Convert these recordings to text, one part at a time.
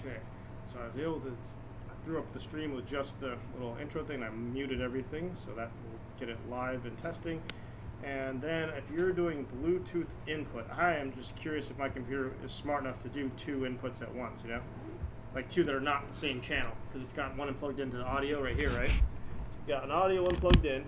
Okay, so I was able to. I threw up the stream with just the little intro thing. I muted everything, so that will get it live and testing. And then if you're doing Bluetooth input, I am just curious if my computer is smart enough to do two inputs at once, you know? Like two that are not the same channel, because it's got one plugged into the audio right here, right? You got an audio one plugged in.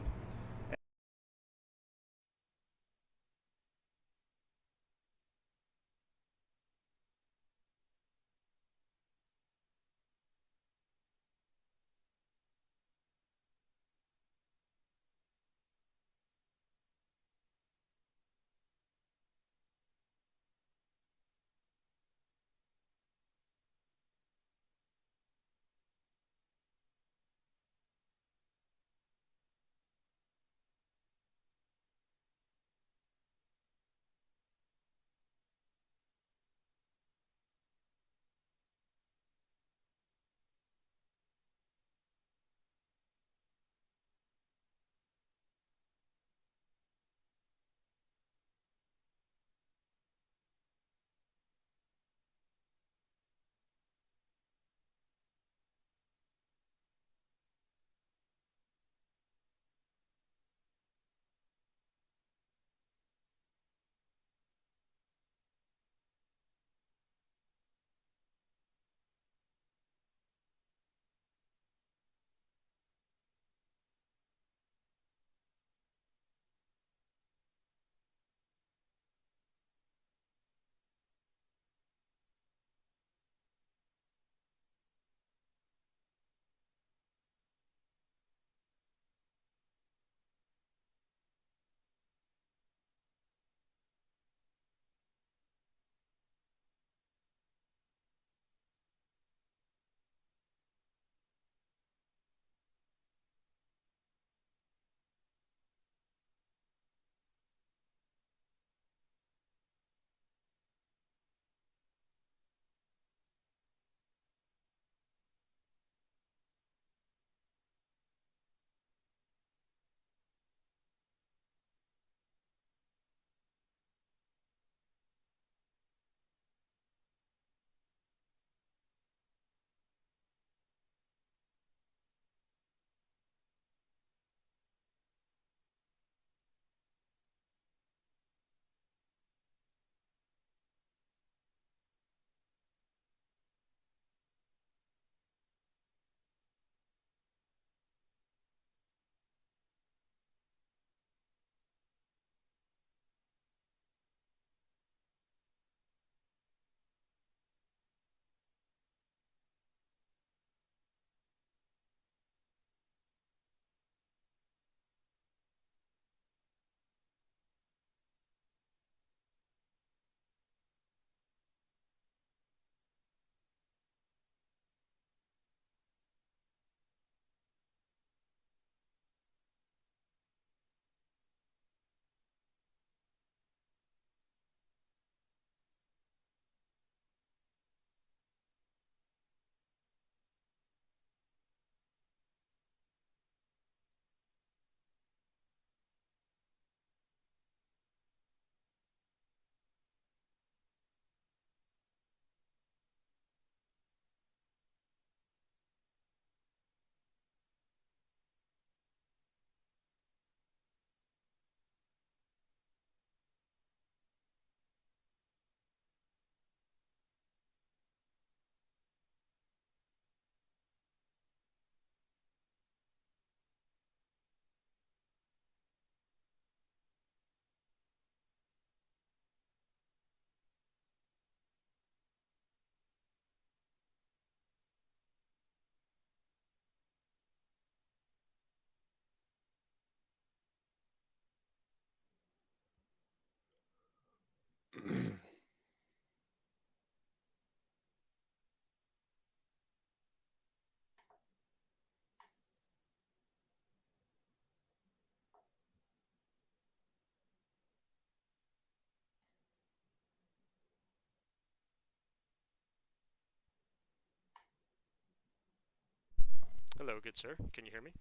Hello, good sir. Can you hear me?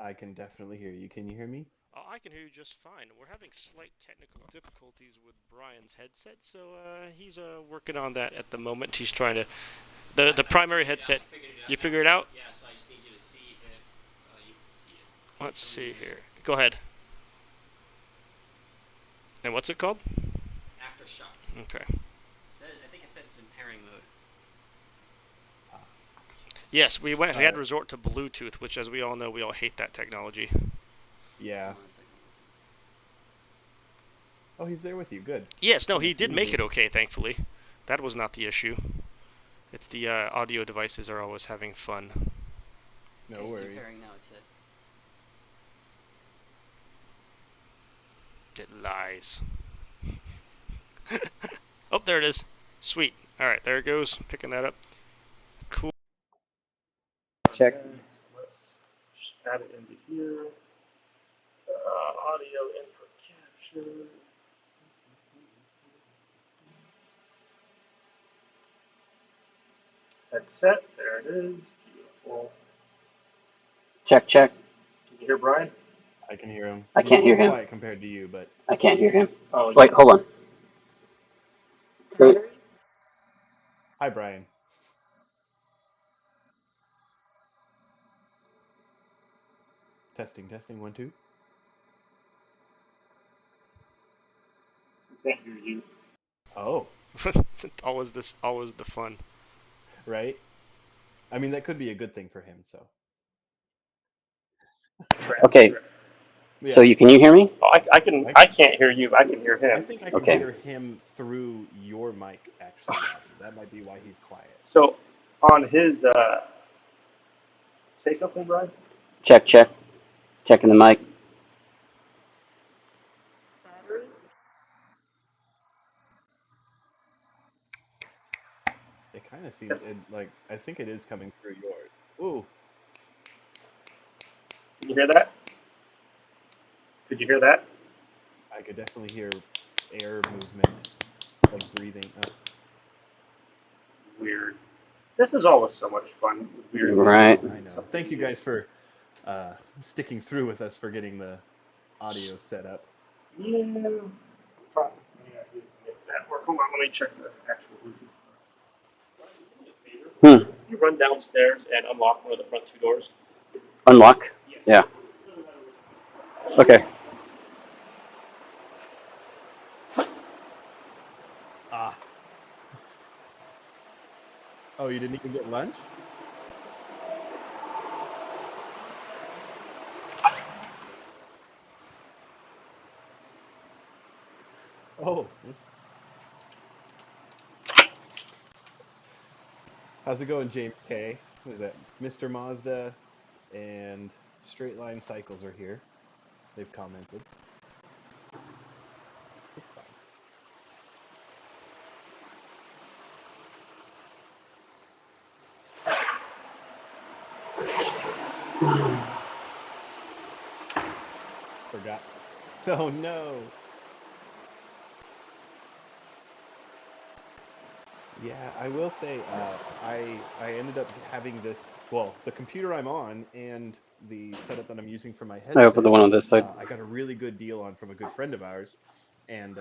I can definitely hear you. Can you hear me? I can hear you just fine. We're having slight technical difficulties with Brian's headset, so he's working on that at the moment. He's trying to the primary headset. You figured it out? Yeah, so I just need you to see if you can see it. Let's see here. Go ahead. And what's it called? Aftershocks. Okay. I think it said it's in pairing mode. Yes, we had to resort to Bluetooth, which, as we all know, we all hate that technology. Yeah. Hold on a second. Oh, he's there with you. Good. Yes, no, he did make it okay, thankfully. That was not the issue. It's the audio devices are always having fun. No Okay, worries. it's in pairing now, it said. It lies. Oh, there it is. Sweet. All right, there it goes. Picking that up. Cool. Check. Let's add it into here. Audio input capture. Headset. There it is. Beautiful. Check, check. Can you hear Brian? I can hear him. I can't hear him. Quiet compared to you, but I can't hear him. Oh, Wait, hold on. So, hi, Brian. Testing, testing. 1, 2. can't hear you. Oh, always the fun. right. I mean, that could be a good thing for him. So. okay. Yeah. So can you hear me? Oh, I can't hear you. I can hear him. I think I can Okay. hear him through your mic. Actually, that might be why he's quiet. So on his say something, Brian. Check, check. Checking the mic. It kind of seems like I think it is coming through yours. Ooh. Can you hear that? Could you hear that? I could definitely hear air movement, like breathing. Oh. Weird. This is always so much fun. Weird. Right. I know. Thank you guys for sticking through with us for getting the audio set up. Yeah. Probably. Yeah, that work. Hold on, let me check the actual Bluetooth. Hmm. You run downstairs and unlock one of the front two doors. Unlock? Yes. Yeah. Okay. Ah. Oh, you didn't even get lunch? Oh. How's it going, James K? What is that? Mr. Mazda and Straight Line Cycles are here. They've commented. It's fine. Forgot. Oh no. Yeah, I will say I ended up having this. Well, the computer I'm on and the setup that I'm using for my I opened the headset. one on this side. I got a really good deal on from a good friend of ours, and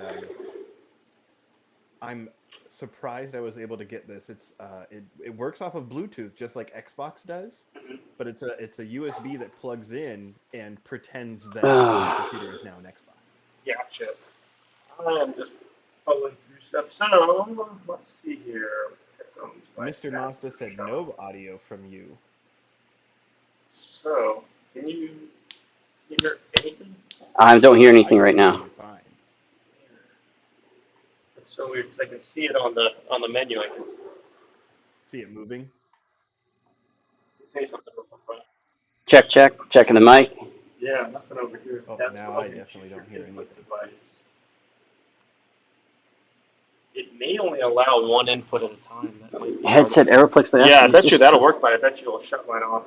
I'm surprised I was able to get this. It works off of Bluetooth just like Xbox does, but it's a USB that plugs in and pretends that the computer is now an Xbox. Gotcha. I'm just following through stuff. So let's see here. Mr. Mazda said no audio from you. So can you hear anything? I don't hear I anything can right hear now. you fine. It's so weird because I can see it on the menu. I can See it moving? say something real quick. Check, check. Checking the mic. Yeah, nothing over here. Oh, That's now what I you definitely choose don't your hear input anything. device. It may only allow one input at a time. That might be Headset Aeroplex. But yeah, I bet you just, that'll work, but I bet you it'll shut mine off.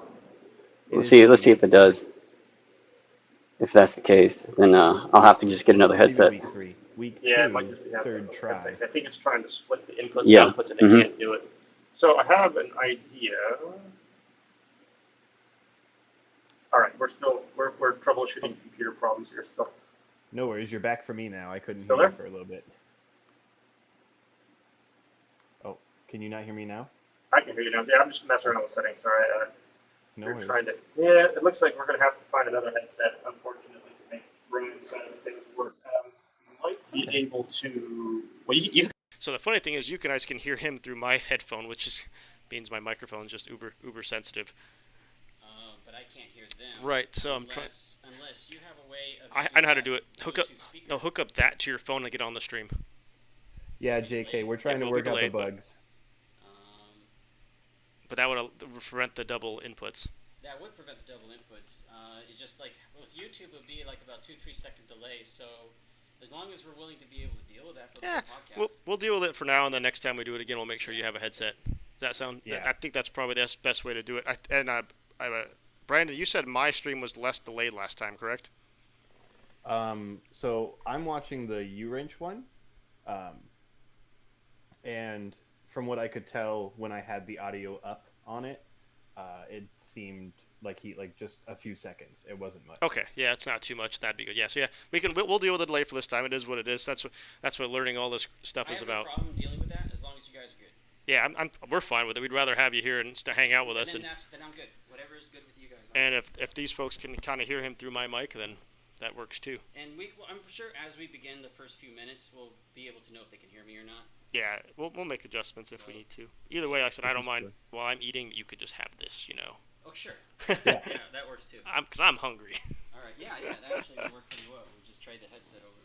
Let's see if it does. If that's the case, then I'll have to just get another It's even headset. week 3. Week Yeah, 2, it might just be third try. headsets. I think it's trying to split the inputs Yeah. and outputs, and they can't do it. So I have an idea. All right, we're troubleshooting computer problems here still. No worries, you're back for me now. I couldn't Still hear you there? for a little bit. Oh, can you not hear me now? I can hear you now. Yeah, I'm just messing around with settings. Sorry. No We're worries. trying to. Yeah, it looks like we're going to have to find another headset, unfortunately, to make Brian's side of things work. You might be able to. Well, you. So the funny thing is, you guys can hear him through my headphone, which means my microphone is just uber sensitive. But I can't hear them. Right. So I'm trying. Unless you have a way of. I know how to do it. Hook up that to your phone and get on the stream. Yeah, JK, we're trying to work out the bugs. But that would prevent the double inputs. That would prevent the double inputs. It's just like with YouTube, it would be like about 2-3 second delay. So as long as we're willing to be able to deal with that for the podcast, we'll deal with it for now, and then next time we do it again, we'll make sure you have a headset. Does that sound? Yeah. I think that's probably the best way to do it. Brandon, you said my stream was less delayed last time, correct? So I'm watching the U-Wrench one, and from what I could tell when I had the audio up on it, it seemed like just a few seconds. It wasn't much. Okay, yeah, it's not too much. That'd be good. Yeah, so yeah, we'll deal with the delay for this time. It is what it is. That's what learning all this stuff is about. I have no problem dealing with that as long as you guys are good. Yeah, we're fine with it. We'd rather have you here and hang out with us. Then I'm good. Whatever is good with you guys. And if these folks can kind of hear him through my mic, then that works too. And I'm sure as we begin the first few minutes, we'll be able to know if they can hear me or not. Yeah, we'll make adjustments if we need to. Either way, like I said, I don't mind. While I'm eating, you could just have this, you know. Oh, sure. Yeah. Yeah, that works too. Because I'm hungry. All right. Yeah, that actually worked pretty well. We just trade the headset over.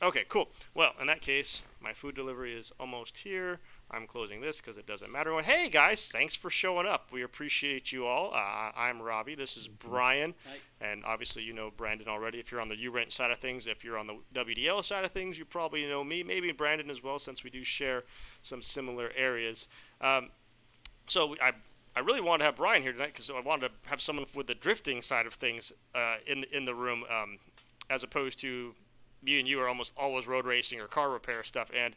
Okay, cool. Well, in that case, my food delivery is almost here. I'm closing this because it doesn't matter. Hey, guys, thanks for showing up. We appreciate you all. I'm Robbie. This is Brian. Hi. And obviously, you know Brandon already. If you're on the U-Rent side of things, if you're on the WDL side of things, you probably know me. Maybe Brandon as well, since we do share some similar areas. So I really wanted to have Brian here tonight because I wanted to have someone with the drifting side of things in the room, as opposed to me and you are almost always road racing or car repair stuff. And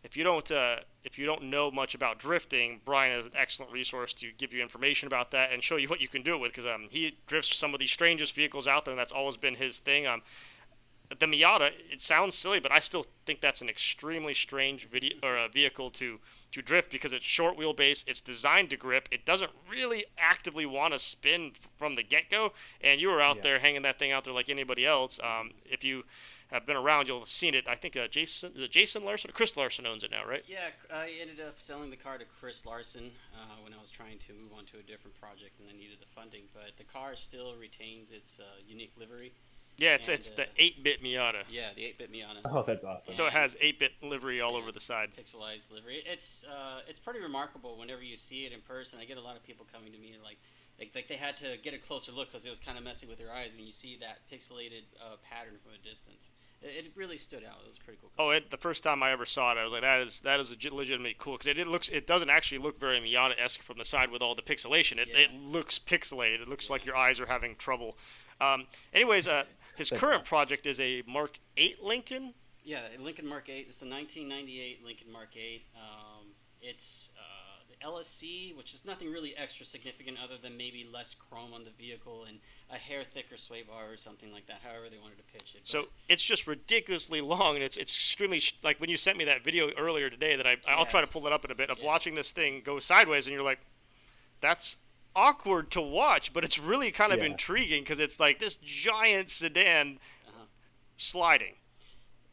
if you don't know much about drifting, Brian is an excellent resource to give you information about that and show you what you can do it with, because he drifts some of the strangest vehicles out there, and that's always been his thing. The Miata, it sounds silly, but I still think that's an extremely strange vehicle to drift, because it's short wheelbase, it's designed to grip, it doesn't really actively want to spin from the get-go, and you were out there hanging that thing out there like anybody else. If you have been around, you'll have seen it. I think Jason Larson? Chris Larson owns it now, right? Yeah, I ended up selling the car to Chris Larson when I was trying to move on to a different project and I needed the funding, but the car still retains its unique livery. Yeah, it's the 8-bit Miata. Yeah, the 8-bit Miata. Oh, that's awesome. So it has 8-bit livery all over the side. Pixelized livery. It's pretty remarkable whenever you see it in person. I get a lot of people coming to me and like they had to get a closer look because it was kind of messy with their eyes when you see that pixelated pattern from a distance. It really stood out. It was pretty cool. Oh, the first time I ever saw it, I was like, that is legitimately cool, because it doesn't actually look very Miata-esque from the side with all the pixelation. It looks pixelated. It looks like your eyes are having trouble. Anyways, his current project is a Mark 8 Lincoln. Yeah, Lincoln Mark 8. It's a 1998 Lincoln Mark 8. It's the LSC, which is nothing really extra significant other than maybe less chrome on the vehicle and a hair thicker sway bar or something like that, however they wanted to pitch it. So it's just ridiculously long, and it's extremely, like when you sent me that video earlier today that I'll try to pull it up in a bit, of watching this thing go sideways, and you're like, that's awkward to watch, but it's really kind of intriguing, because it's like this giant sedan sliding.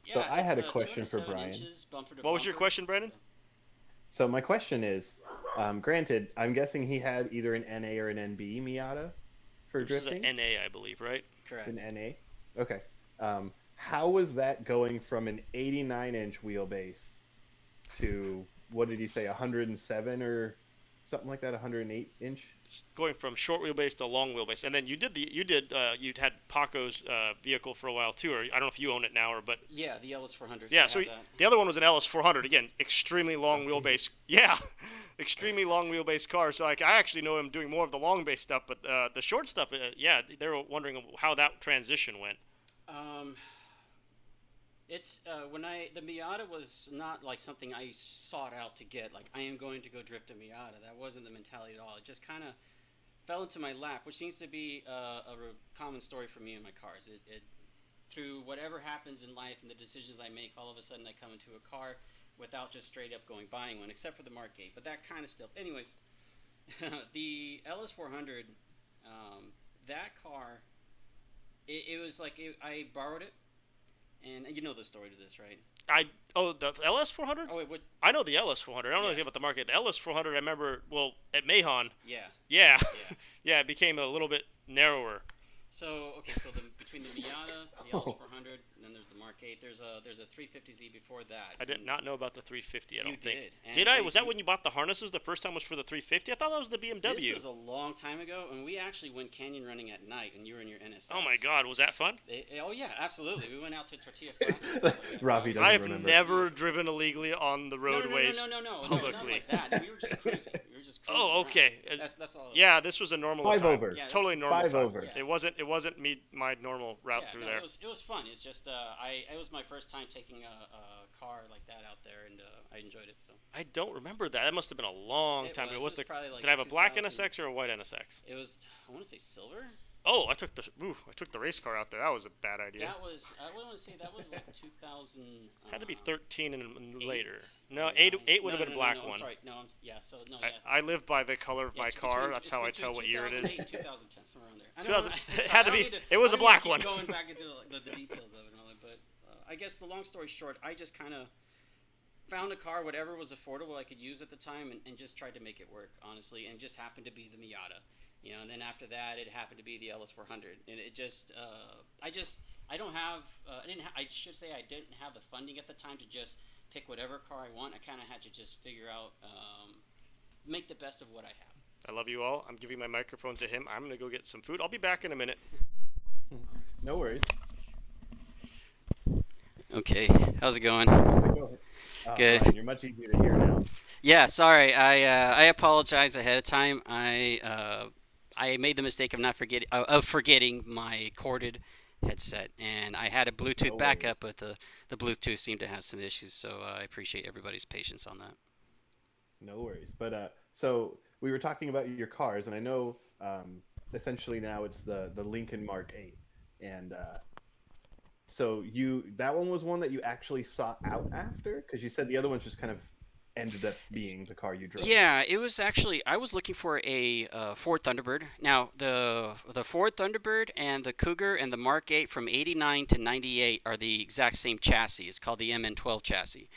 Yeah, so I had a question for Brian. What was your question, Brandon? So my question is, granted, I'm guessing he had either an NA or an NB Miata for drifting? This is an NA, I believe, right? Correct. An NA? Okay. How was that going from an 89-inch wheelbase to, what did he say, 107 or something like that, 108-inch? Going from short wheelbase to long wheelbase, and then you'd had Paco's vehicle for a while too, or I don't know if you own it now, but yeah, the LS 400. Yeah, so the other one was an LS 400. Again, extremely long wheelbase. Yeah, extremely long wheelbase car. So like I actually know him doing more of the long base stuff, but the short stuff, they were wondering how that transition went. It's the Miata was not like something I sought out to get. Like I am going to go drift a Miata. That wasn't the mentality at all. It just kind of fell into my lap, which seems to be common story for me in my cars. It through whatever happens in life and the decisions I make, all of a sudden I come into a car without just straight up going buying one, except for the Mark 8. But that kind of still. Anyways, the LS400, that car, it was like I borrowed it, and you know the story to this, right? I the LS400. Oh wait, what? I know the LS400. I don't know Yeah, anything about the market. The LS400, I remember. Well, at Mahon, yeah, yeah, yeah. yeah, it became a little bit narrower. So okay, so between the Miata, the Oh, LS400, and then there's the Mark 8. There's a 350Z before that. I did not know about the 350. I You don't think. did. And Did I? Was that when you bought the harnesses? The first time was for the 350. I thought that was the This BMW. was a long time ago, and we actually went canyon running at night, and you were in your NSX. Oh my God, was that fun? Oh yeah, absolutely. We went out to Tortilla Flats. And stuff like that. Ravi doesn't I've remember. never driven illegally on the No, no, no, roadways no, no, no, no, not publicly. like that. We were just cruising. We were just cruising Oh, around. okay. That's all. Yeah, this was a normal Five time. over. Yeah, Totally normal Five time. over. Yeah. It wasn't me my normal route Yeah, through no, there. it was fun. It's just it was my first time taking a car like that out there, and I enjoyed it. So I don't remember that. That must have been a long it time ago. was probably like Did I have a black 2000. NSX or a white NSX? It was, I want to say silver. Oh, I took the race car out there. That was a bad idea. That was, I want to say that was like 2000. Had to be 13 and eight later. or No, nine. eight would No, have been no, a no, black no, I'm one. sorry. No, yeah. So no, yeah. I live by the color of Yeah, my it's car. between- That's it's how I between tell what year it 2008 is. and 2010, somewhere around there. I 2000 don't know. it had to I be- don't need it was I a don't need black to one. keep Going back into the details of it and all that, but I guess the long story short, I just kind of found a car, whatever was affordable I could use at the time, and just tried to make it work, honestly, and just happened to be the Miata. And then after that, it happened to be the LS400, and it just, I don't have, I should say I didn't have the funding at the time to just pick whatever car I want. I kind of had to just figure out, make the best of what I have. I love you all. I'm giving my microphone to him. I'm gonna go get some food. I'll be back in a minute. No worries. Okay, how's it going? Go ahead. Good. Fine. You're much easier to hear now. Yeah, sorry. I apologize ahead of time. I made the mistake of not forgetting my corded headset, and I had a Bluetooth No backup, but the Bluetooth seemed to have some issues. So I appreciate everybody's patience on that. No worries. But so we were talking about your cars, and I know essentially now it's the Lincoln Mark 8, and so that one was one that you actually sought out after, because you said the other ones just kind of ended up being the car you drove. Yeah, it was actually I was looking for a Ford Thunderbird. Now the Ford Thunderbird and the Cougar and the Mark 8 from '89 to '98 are the exact same chassis. It's called the MN12 chassis.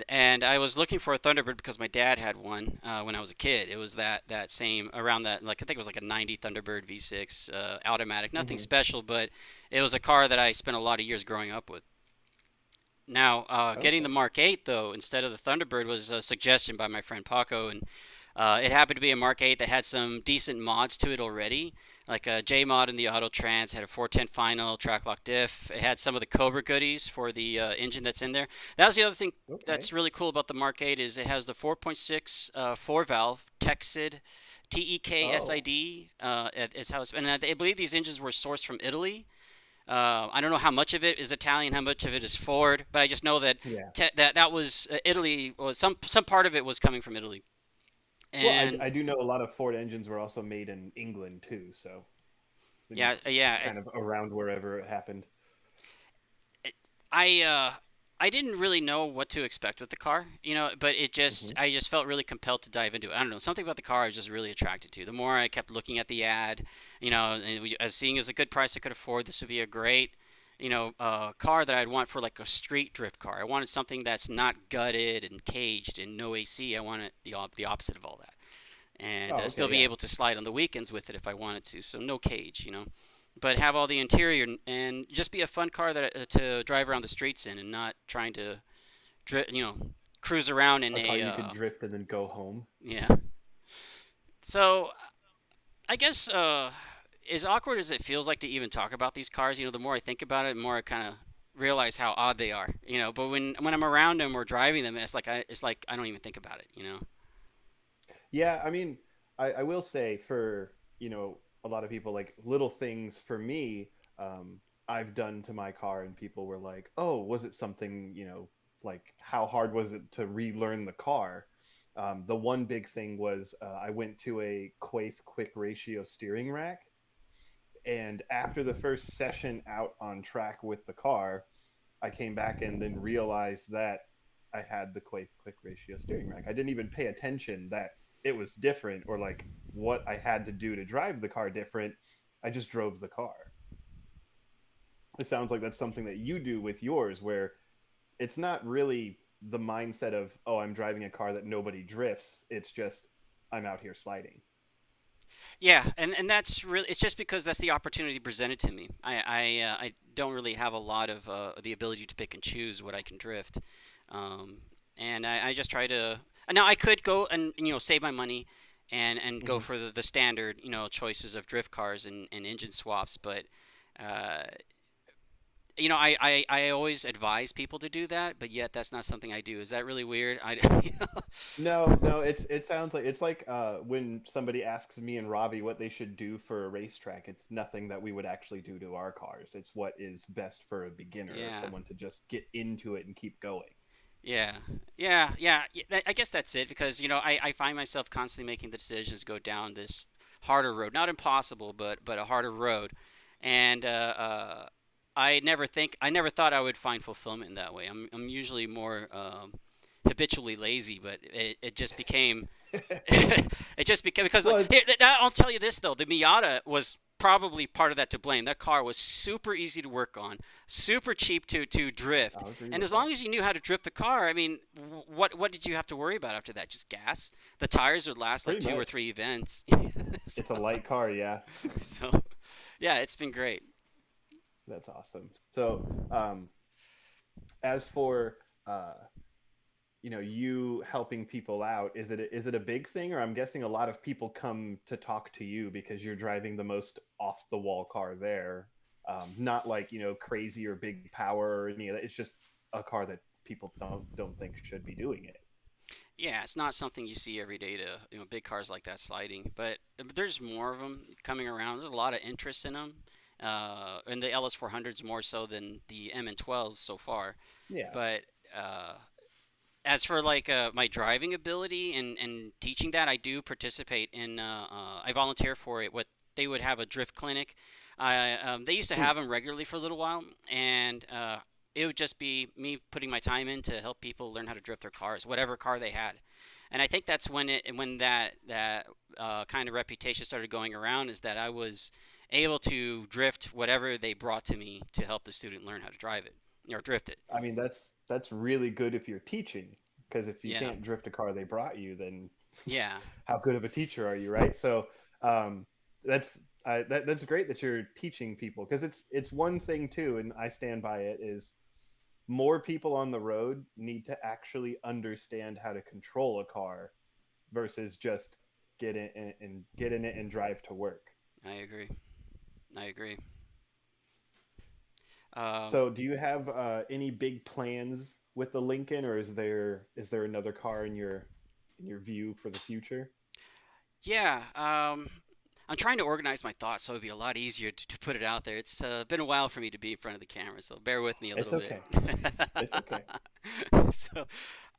And I was looking for a Thunderbird because my dad had one when I was a kid. It was that same around that, like I think it was like a '90 Thunderbird V6 automatic, nothing Mhm. special, but it was a car that I spent a lot of years growing up with. Now, getting the Okay. Mark 8 though instead of the Thunderbird was a suggestion by my friend Paco, and it happened to be a Mark 8 that had some decent mods to it already, like a J mod in the Auto Trans, had a 410 final, track lock diff. It had some of the Cobra goodies for the engine that's in there. That was the other thing Okay. that's really cool about the Mark 8 is it has the 4.6 4-valve Texid Oh. TEKSID is how it's, and I believe these engines were sourced from Italy. I don't know how much of it is Italian, how much of it is Ford, but I just know that Yeah. that was Italy, was some part of it was coming from Italy. Well, And I do know a lot of Ford engines were also made in England too, so they're yeah, just yeah, kind of around wherever it happened. I didn't really know what to expect with the car, but Hmm. I just felt really compelled to dive into it. I don't know, something about the car I was just really attracted to. The more I kept looking at the ad, and as seeing as a good price I could afford, this would be a great, car that I'd want for like a street drift car. I wanted something that's not gutted and caged and no AC. I wanted the opposite of all that, and Oh, okay, still be yeah. able to slide on the weekends with it if I wanted to. So no cage. But have all the interior and just be a fun car to drive around the streets in, and not trying to, cruise around in A car a you could drift and then go home. yeah. So I guess as awkward as it feels like to even talk about these cars, the more I think about it, the more I kind of realize how odd they are. But when I'm around them or driving them, it's like I don't even think about it. Yeah, I mean, I will say for, a lot of people, like little things for me, I've done to my car, and people were like, "Oh, was it something, like how hard was it to relearn the car?" The one big thing was I went to a Quaife quick ratio steering rack, and after the first session out on track with the car, I came back and then realized that I had the Quaife quick ratio steering rack. I didn't even pay attention that it was different or like what I had to do to drive the car different. I just drove the car. It sounds like that's something that you do with yours, where it's not really the mindset of, oh, I'm driving a car that nobody drifts. It's just I'm out here sliding. Yeah, and that's really, it's just because that's the opportunity presented to me. I don't really have a lot of the ability to pick and choose what I can drift, um, and I just try to. Now I could go and save my money, and go Hmm. for the standard choices of drift cars and engine swaps, but. Uh, I always advise people to do that, but yet that's not something I do. Is that really weird? No, no, it sounds like it's like when somebody asks me and Ravi what they should do for a racetrack. It's nothing that we would actually do to our cars. It's what is best for a beginner or Yeah. someone to just get into it and keep going. Yeah, yeah. I guess that's it because I find myself constantly making the decisions to go down this harder road, not impossible, but a harder road, and I never thought I would find fulfillment in that way. I'm usually more habitually lazy, but it just became it just became because Well, here, I'll tell you this though, the Miata was probably part of that to blame. That car was super easy to work on, super cheap to drift, I'll agree and with as that. long as you knew how to drift the car, I mean, what did you have to worry about after that? Just gas. The tires would last like Pretty two or much. three events. so, It's a light car, yeah. so yeah, it's been great. That's awesome. So, as for uh, you helping people out, is it a big thing, or I'm guessing a lot of people come to talk to you because you're driving the most off the wall car there, not like crazy or big power or any of that. It's just a car that people don't think should be doing it. Yeah, it's not something you see every day to big cars like that sliding, but there's more of them coming around. There's a lot of interest in them, and the LS400s more so than the MN12s so far. Yeah. But uh, as for like my driving ability and teaching that, I do participate in. I volunteer for it. What they would have a drift clinic. They used to Ooh, have them regularly for a little while, and it would just be me putting my time in to help people learn how to drift their cars, whatever car they had. And I think that's when that kind of reputation started going around, is that I was able to drift whatever they brought to me to help the student learn how to drive it or drift it. I mean that's really good if you're teaching, because if you Yeah, can't drift a car they brought you, then yeah. how good of a teacher are you, right? So um, that's that's great that you're teaching people, because it's one thing too, and I stand by it, is more people on the road need to actually understand how to control a car versus just get in it and drive to work. I agree. I agree. Um, So do you have any big plans with the Lincoln, or is there another car in your view for the future? yeah, I'm trying to organize my thoughts so it'd be a lot easier to put it out there. It's been a while for me to be in front of the camera, so bear with me a It's little bit. okay. It's okay. so,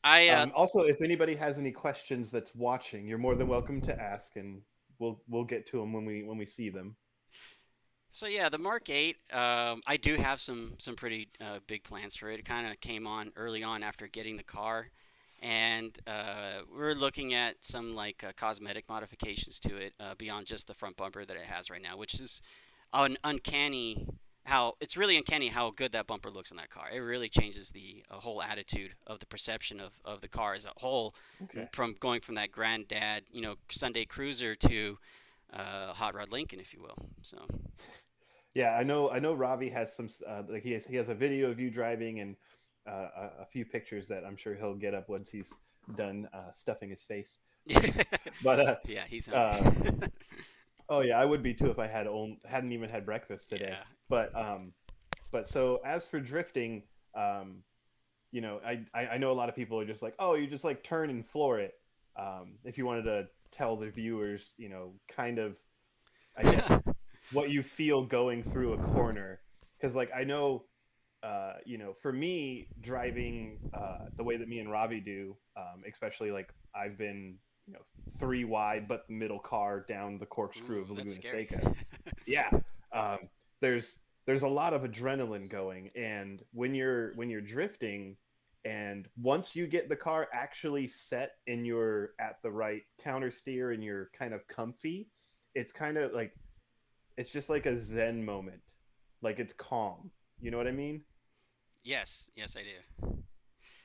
I Also, if anybody has any questions that's watching, you're more than welcome to ask, and we'll get to them when we see them. so yeah, the Mark 8. I do have some pretty big plans for it. It kind of came on early on after getting the car, and we're looking at some like cosmetic modifications to it beyond just the front bumper that it has right now, which is uncanny. How it's really uncanny how good that bumper looks in that car. It really changes the whole attitude of the perception of the car as a whole, Okay. from going from that granddad, Sunday Cruiser to Hot Rod Lincoln, if you will. So Yeah, I know Ravi has some like he has a video of you driving, and a few pictures that I'm sure he'll get up once he's done stuffing his face. But yeah, he's hungry. uh, oh yeah, I would be too if I hadn't even had breakfast today. yeah. But so as for drifting, um, I know a lot of people are just like, oh, you just like turn and floor it. If you wanted to tell the viewers, kind of, I guess, what you feel going through a corner, because like I know for me, driving the way that me and Robbie do, especially like I've been, you know, three wide, but the middle car down the corkscrew of Ooh, that's Laguna scary. Seca. Yeah, um, there's a lot of adrenaline going, and when you're drifting, and once you get the car actually set and you're at the right counter steer and you're kind of comfy, it's kind of like it's just like a zen moment, like it's calm. You know what I mean? Yes, yes, I do.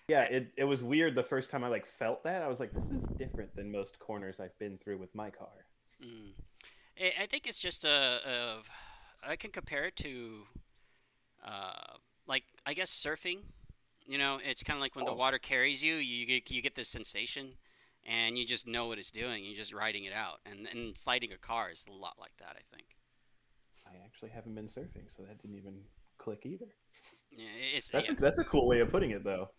Yeah, it was weird the first time I like felt that. I was like, this is different than most corners I've been through with my car. Mm. I think it's just I can compare it to like I guess surfing. You know, it's kind of like when the Oh, water carries you, you get this sensation, and you just know what it's doing. You're just riding it out, and sliding a car is a lot like that. I think. I actually haven't been surfing, so that didn't even click either. Yeah, it's That's yeah, a cool way of putting it, though.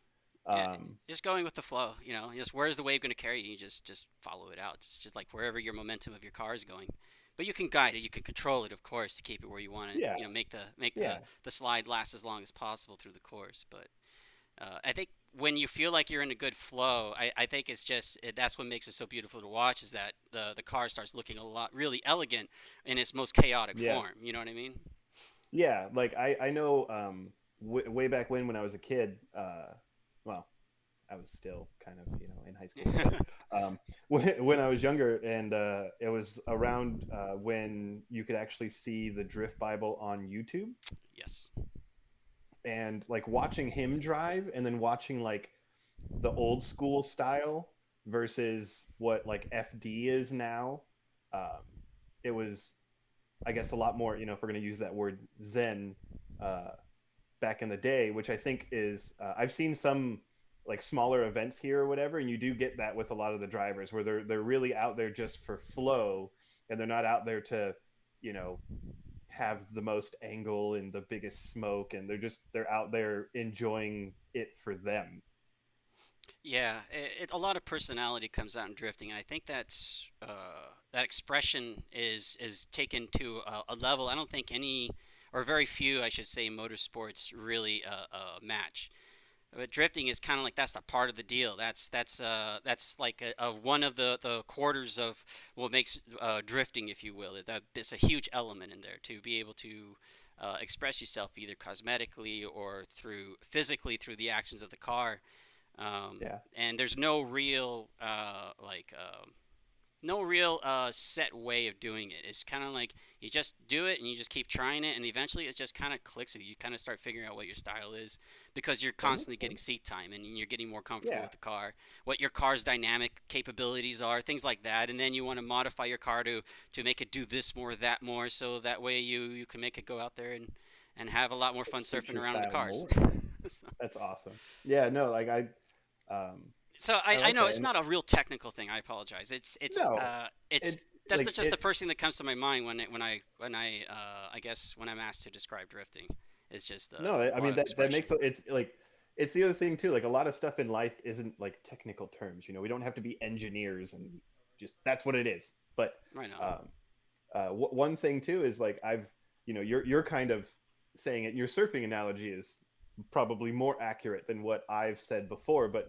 yeah. Um, Just going with the flow. You know, just where's the wave going to carry you? You just follow it out. It's just like wherever your momentum of your car is going. But you can guide it. You can control it, of course, to keep it where you want it. yeah, You know, make yeah, the slide last as long as possible through the course. But I think when you feel like you're in a good flow, I think that's what makes it so beautiful to watch is that the car starts looking a lot really elegant in its most chaotic yes, form. You know what I mean? yeah. Like I know, way back when I was a kid. Well, I was still kind of, in high school, but when I was younger, and it was around when you could actually see the Drift Bible on YouTube, Yes. and like watching him drive, and then watching like the old school style versus what like FD is now. Um, it was, I guess, a lot more, if we're going to use that word, zen, uh, back in the day, which I think is, I've seen some like smaller events here or whatever, and you do get that with a lot of the drivers where they're really out there just for flow, and they're not out there to, you know, have the most angle and the biggest smoke, and they're out there enjoying it for them. Yeah, a lot of personality comes out in drifting, and I think that expression is taken to a level I don't think any or very few, I should say, motorsports really match. But drifting is kind of like that's the part of the deal. That's like one of the quarters of what makes drifting, if you will. It's a huge element in there to be able to express yourself either cosmetically or through physically through the actions of the car. Yeah, And there's no real no real set way of doing it. It's kind of like you just do it and you just keep trying it, and eventually it just kind of clicks. You kind of start figuring out what your style is because you're that makes constantly getting sense. seat time and you're getting more comfortable Yeah, with the car. What your car's dynamic capabilities are, things like that, and then you want to modify your car to make it do this more, that more, so that way you can make it go out there and have a lot more it fun suits surfing your around in the style cars. more. That's awesome. Yeah, no, like um, So I I like know that. it's And not a real technical thing. I apologize. no, It's it's that's like just the it. first thing that comes to my mind when I guess when I'm asked to describe drifting. It's just No, a I lot mean of that expression. makes it's like it's the other thing too. Like a lot of stuff in life isn't like technical terms. We don't have to be engineers and just that's what it is. But Right on. um, one thing too is like you're kind of saying it. Your surfing analogy is probably more accurate than what I've said before. But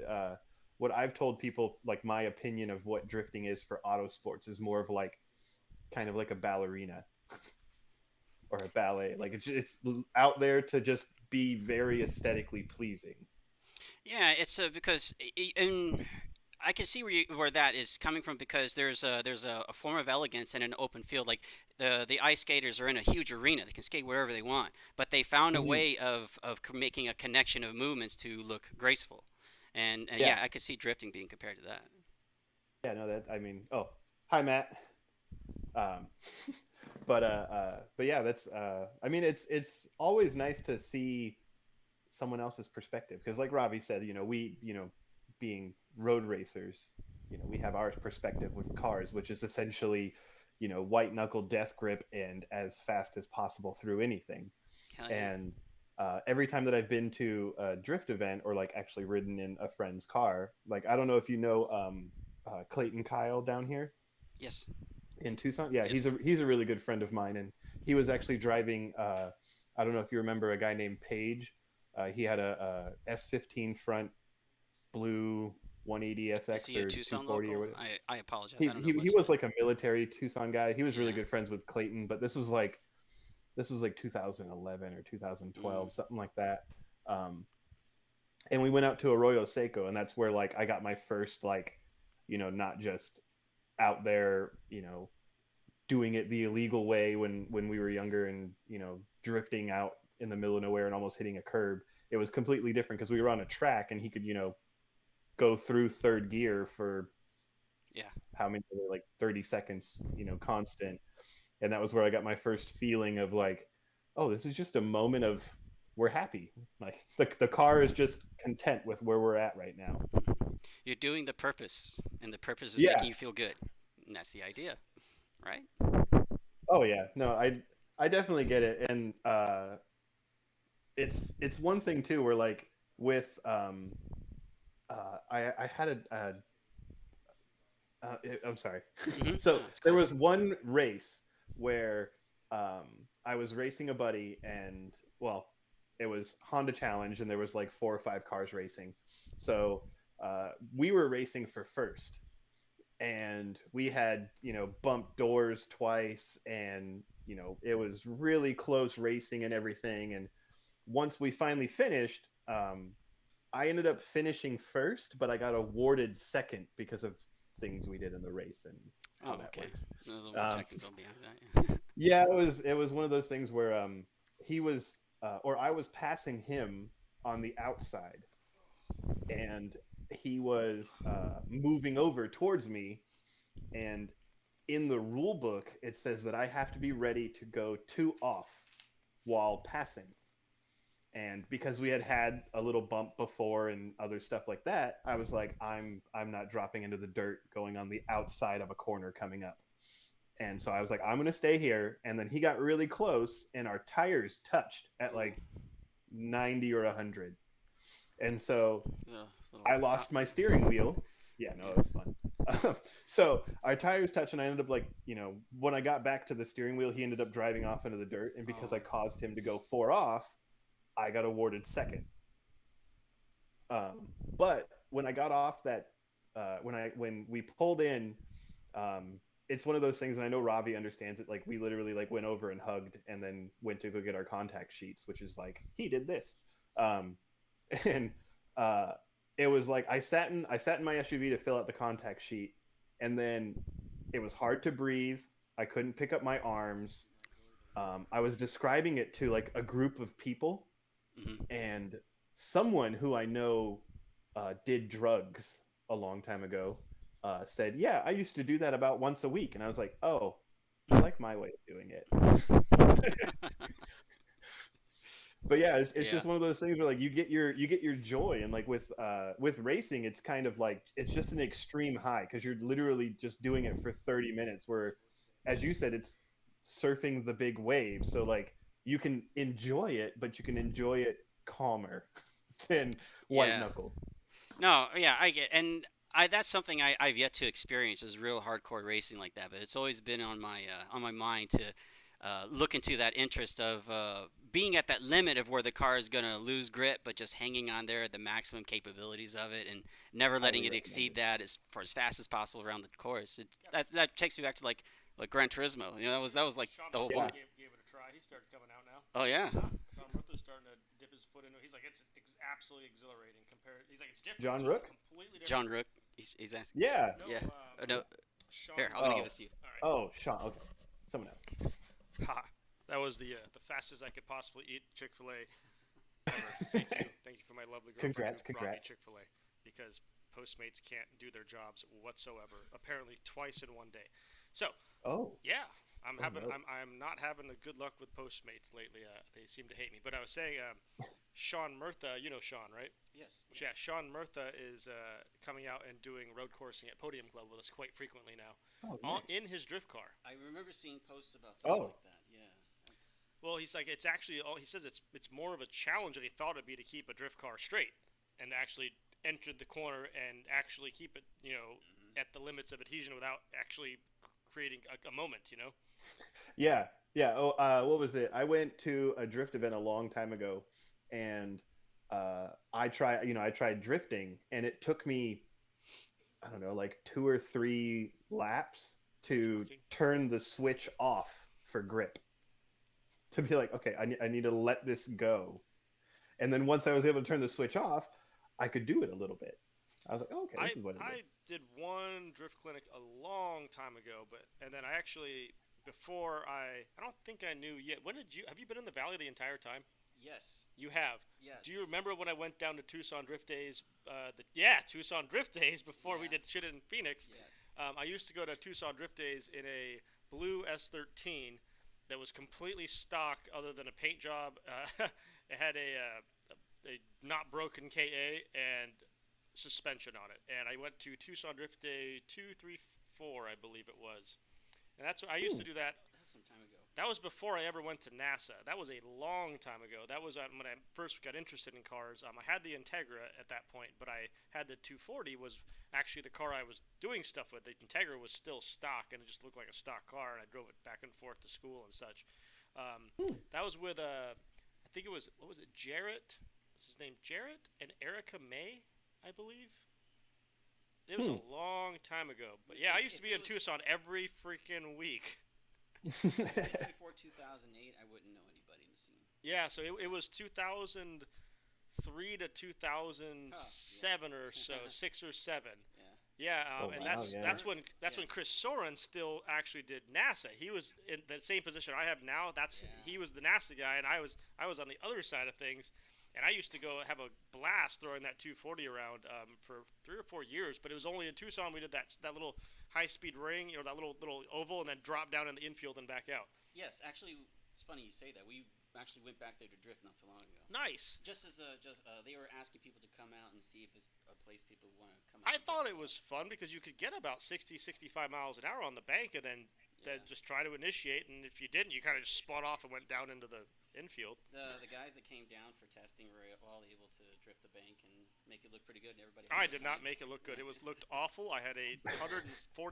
what I've told people, like my opinion of what drifting is for auto sports, is more of like kind of like a ballerina or a ballet. Like it's out there to just be very aesthetically pleasing. Yeah, it's because and I can see where that is coming from because there's a form of elegance in an open field. Like the ice skaters are in a huge arena; they can skate wherever they want. But they found a Hmm. way of making a connection of movements to look graceful. And Yeah, yeah, I could see drifting being compared to that. yeah, no, that I mean, oh, hi Matt. Um, but yeah, that's I mean, it's always nice to see someone else's perspective because, like Robbie said, we being road racers, we have our perspective with cars, which is essentially, white knuckle death grip and as fast as possible through anything. Hell yeah. And every time that I've been to a drift event or like actually ridden in a friend's car, like I don't know if you know Clayton Kyle down here Yes. in Tucson. Yeah, he's Yes. a really good friend of mine, and he was actually driving. I don't know if you remember a guy named Paige. He had a S15 front, blue 180 Is SX he a or Tucson 240 or local? whatever. I apologize. He, I don't know he he much. was like a military Tucson guy. He was really Yeah. good friends with Clayton, but this was like 2011 or Mm. 2012, something like that. Um, and we went out to Arroyo Seco, and that's where like I got my first like, not just out there, doing it the illegal way when we were younger and drifting out in the middle of nowhere and almost hitting a curb. It was completely different because we were on a track and he could go through third gear for Yeah. how many, like 30 seconds, constant. And that was where I got my first feeling of like, oh, this is just a moment of we're happy. Like the car is just content with where we're at right now. You're doing the purpose, and the purpose is Yeah. making you feel good. And that's the idea, right? Oh yeah. No, I definitely get it. And it's one thing too where like with I had I'm sorry. So No, it's there cool. was one race where I was racing a buddy, and well, it was Honda Challenge, and there was like 4 or 5 cars racing. So we were racing for first, and we had bumped doors twice, and it was really close racing and everything. And once we finally finished, I ended up finishing first, but I got awarded second because of things we did in the race and how Oh, that okay. works. A little more Um, technical behind that. Yeah. yeah, it was one of those things where he was or I was passing him on the outside, and he was moving over towards me, and in the rule book it says that I have to be ready to go 2 off while passing. And because we had a little bump before and other stuff like that, I was like, I'm not dropping into the dirt going on the outside of a corner coming up. And so I was like, I'm going to stay here. And then he got really close, and our tires touched at Ooh. like 90 or 100. And so Yeah, it's a little I hot. lost my steering wheel. Yeah, no, it was fun. So our tires touched, and I ended up like, when I got back to the steering wheel, he ended up driving off into the dirt. And because Oh. I caused him to go 4 off, I got awarded second. But when I got off that, when we pulled in, it's one of those things, and I know Ravi understands it. Like we literally like went over and hugged, and then went to go get our contact sheets, which is like he did this, and uh, it was like I sat in my SUV to fill out the contact sheet, and then it was hard to breathe. I couldn't pick up my arms. I was describing it to like a group of people, Hmm. and someone who I know did drugs a long time ago said, "Yeah, I used to do that about once a week," and I was like, "Oh, I like my way of doing it." But yeah, it's Yeah. just one of those things where like you get your joy, and like with racing, it's kind of like it's just an extreme high because you're literally just doing it for 30 minutes. Where, as you said, it's surfing the big waves, so like you can enjoy it, but you can enjoy it calmer than white Yeah. knuckle. No, yeah, I get, and that's something I've yet to experience is real hardcore racing like that. But it's always been on my mind to look into that interest of being at that limit of where the car is gonna lose grip, but just hanging on there at the maximum capabilities of it, and never letting Highly it recommend exceed it. that as fast as possible around the course. That takes me back to like Gran Turismo. That was like Sean the whole Yeah, Murphy point. gave it a try. He started coming out now. Oh yeah. Sean Murphy's starting to dip his foot into it. He's like, it's absolutely exhilarating compared. He's like, it's different. John It's just Rook. completely John different. Rook. He's asking. Yeah. No, Yeah. No. Sean Here, I'm gonna give Murphy. Oh, this to you. All right. oh, Sean. Okay, someone else. Ha. That was the fastest I could possibly eat Chick-fil-A ever. Thank you. Thank you for my lovely girlfriend Congrats, who brought me congrats. Chick-fil-A because Postmates can't do their jobs whatsoever. Apparently twice in one day. So Oh, yeah, I'm oh having no. I'm not having a good luck with Postmates lately. They seem to hate me. But I was saying, Sean Murtha, you know Sean, right? Yes. Yeah, Sean Murtha is coming out and doing road coursing at Podium Club with us quite frequently now, Oh, nice. in his drift car. I remember seeing posts about something Oh, like that. Yeah. That's. Well, he's like, it's actually, he says it's more of a challenge than he thought it'd be to keep a drift car straight and actually enter the corner and actually keep it, Mhm. at the limits of adhesion without actually creating a moment. yeah, yeah. Oh, what was it? I went to a drift event a long time ago, and I tried drifting, and it took me, I don't know, like 2 or 3 laps to Shocking. turn the switch off for grip. To be like, okay, I need to let this go. And then once I was able to turn the switch off, I could do it a little bit. I was like, oh, okay, this is what it is. I did one drift clinic a long time ago, and then I actually before I don't think I knew yet. Have you been in the valley the entire time? Yes. You have. Yes. Do you remember when I went down to Tucson Drift Days? Tucson Drift Days before we Yeah. did shit in Phoenix. Yes. I used to go to Tucson Drift Days in a blue S13 that was completely stock, other than a paint job. It had a not broken KA and suspension on it. And I went to Tucson Drift Day 2, 3, 4, I believe it was. And that's what I used to do that. That was some time ago. That was before I ever went to NASA. That was a long time ago. That was when I first got interested in cars. I had the Integra at that point, but I had the 240 was actually the car I was doing stuff with. The Integra was still stock, and it just looked like a stock car, and I drove it back and forth to school and such. That was with, I think it was, what was it, Jarrett? Was his name Jarrett? And Erica May, I believe? It was a long time ago. But yeah, I used to be in Tucson every freaking week. If it was before 2008, I wouldn't know anybody in the scene. Yeah, so it was 2003 to 2007 or so, 6 or 7. Yeah. Oh, And wow, that's when Chris Soren still actually did NASA. He was in the same position I have now. He was the NASA guy, and I was on the other side of things. And I used to go have a blast throwing that 240 around for 3 or 4 years. But it was only in Tucson we did that little high-speed ring, that little oval, and then drop down in the infield and back out. Yes, actually, it's funny you say that. We actually went back there to drift not too long ago. Nice. They were asking people to come out and see if it's a place people want to come out. I thought it was fun because you could get about 60, 65 miles an hour on the bank and then just try to initiate. And if you didn't, you kind of just spun off and went down into the infield. The guys that came down for testing were all able to drift the bank and make it look pretty good. Everybody. I did not make it look good. It looked awful. I had a 140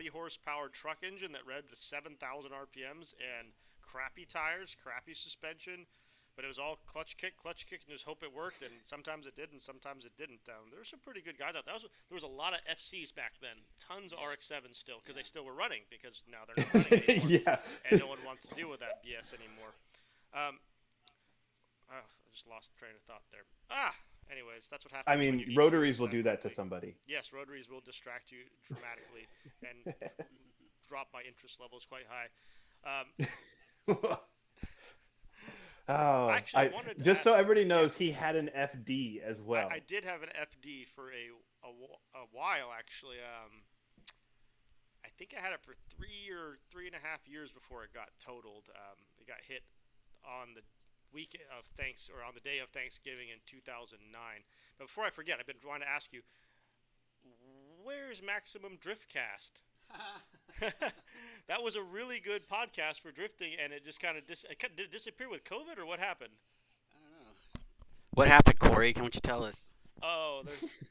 horsepower truck engine that read to 7,000 RPMs and crappy tires, crappy suspension. But it was all clutch kick, and just hope it worked. And sometimes it did, and sometimes it didn't. There were some pretty good guys out there. There was a lot of FCs back then. Tons of RX-7s still, because they still were running, because now they're not running anymore. And no one wants to deal with that BS anymore. I just lost the train of thought there. Anyways, that's what happens. I mean, rotaries will do that to somebody. Yes, rotaries will distract you dramatically and drop my interest levels quite high. Actually, just so everybody knows, he had an FD as well. I did have an FD for a while, actually. I think I had it for 3 or 3.5 years before it got totaled. It got hit on the week of on the day of Thanksgiving in 2009. But before I forget, I've been trying to ask you, where's Maximum Driftcast? That was a really good podcast for drifting, and it just kind of did it disappear with COVID, or what happened? I don't know. What happened, Corey? Can't you tell us? Oh,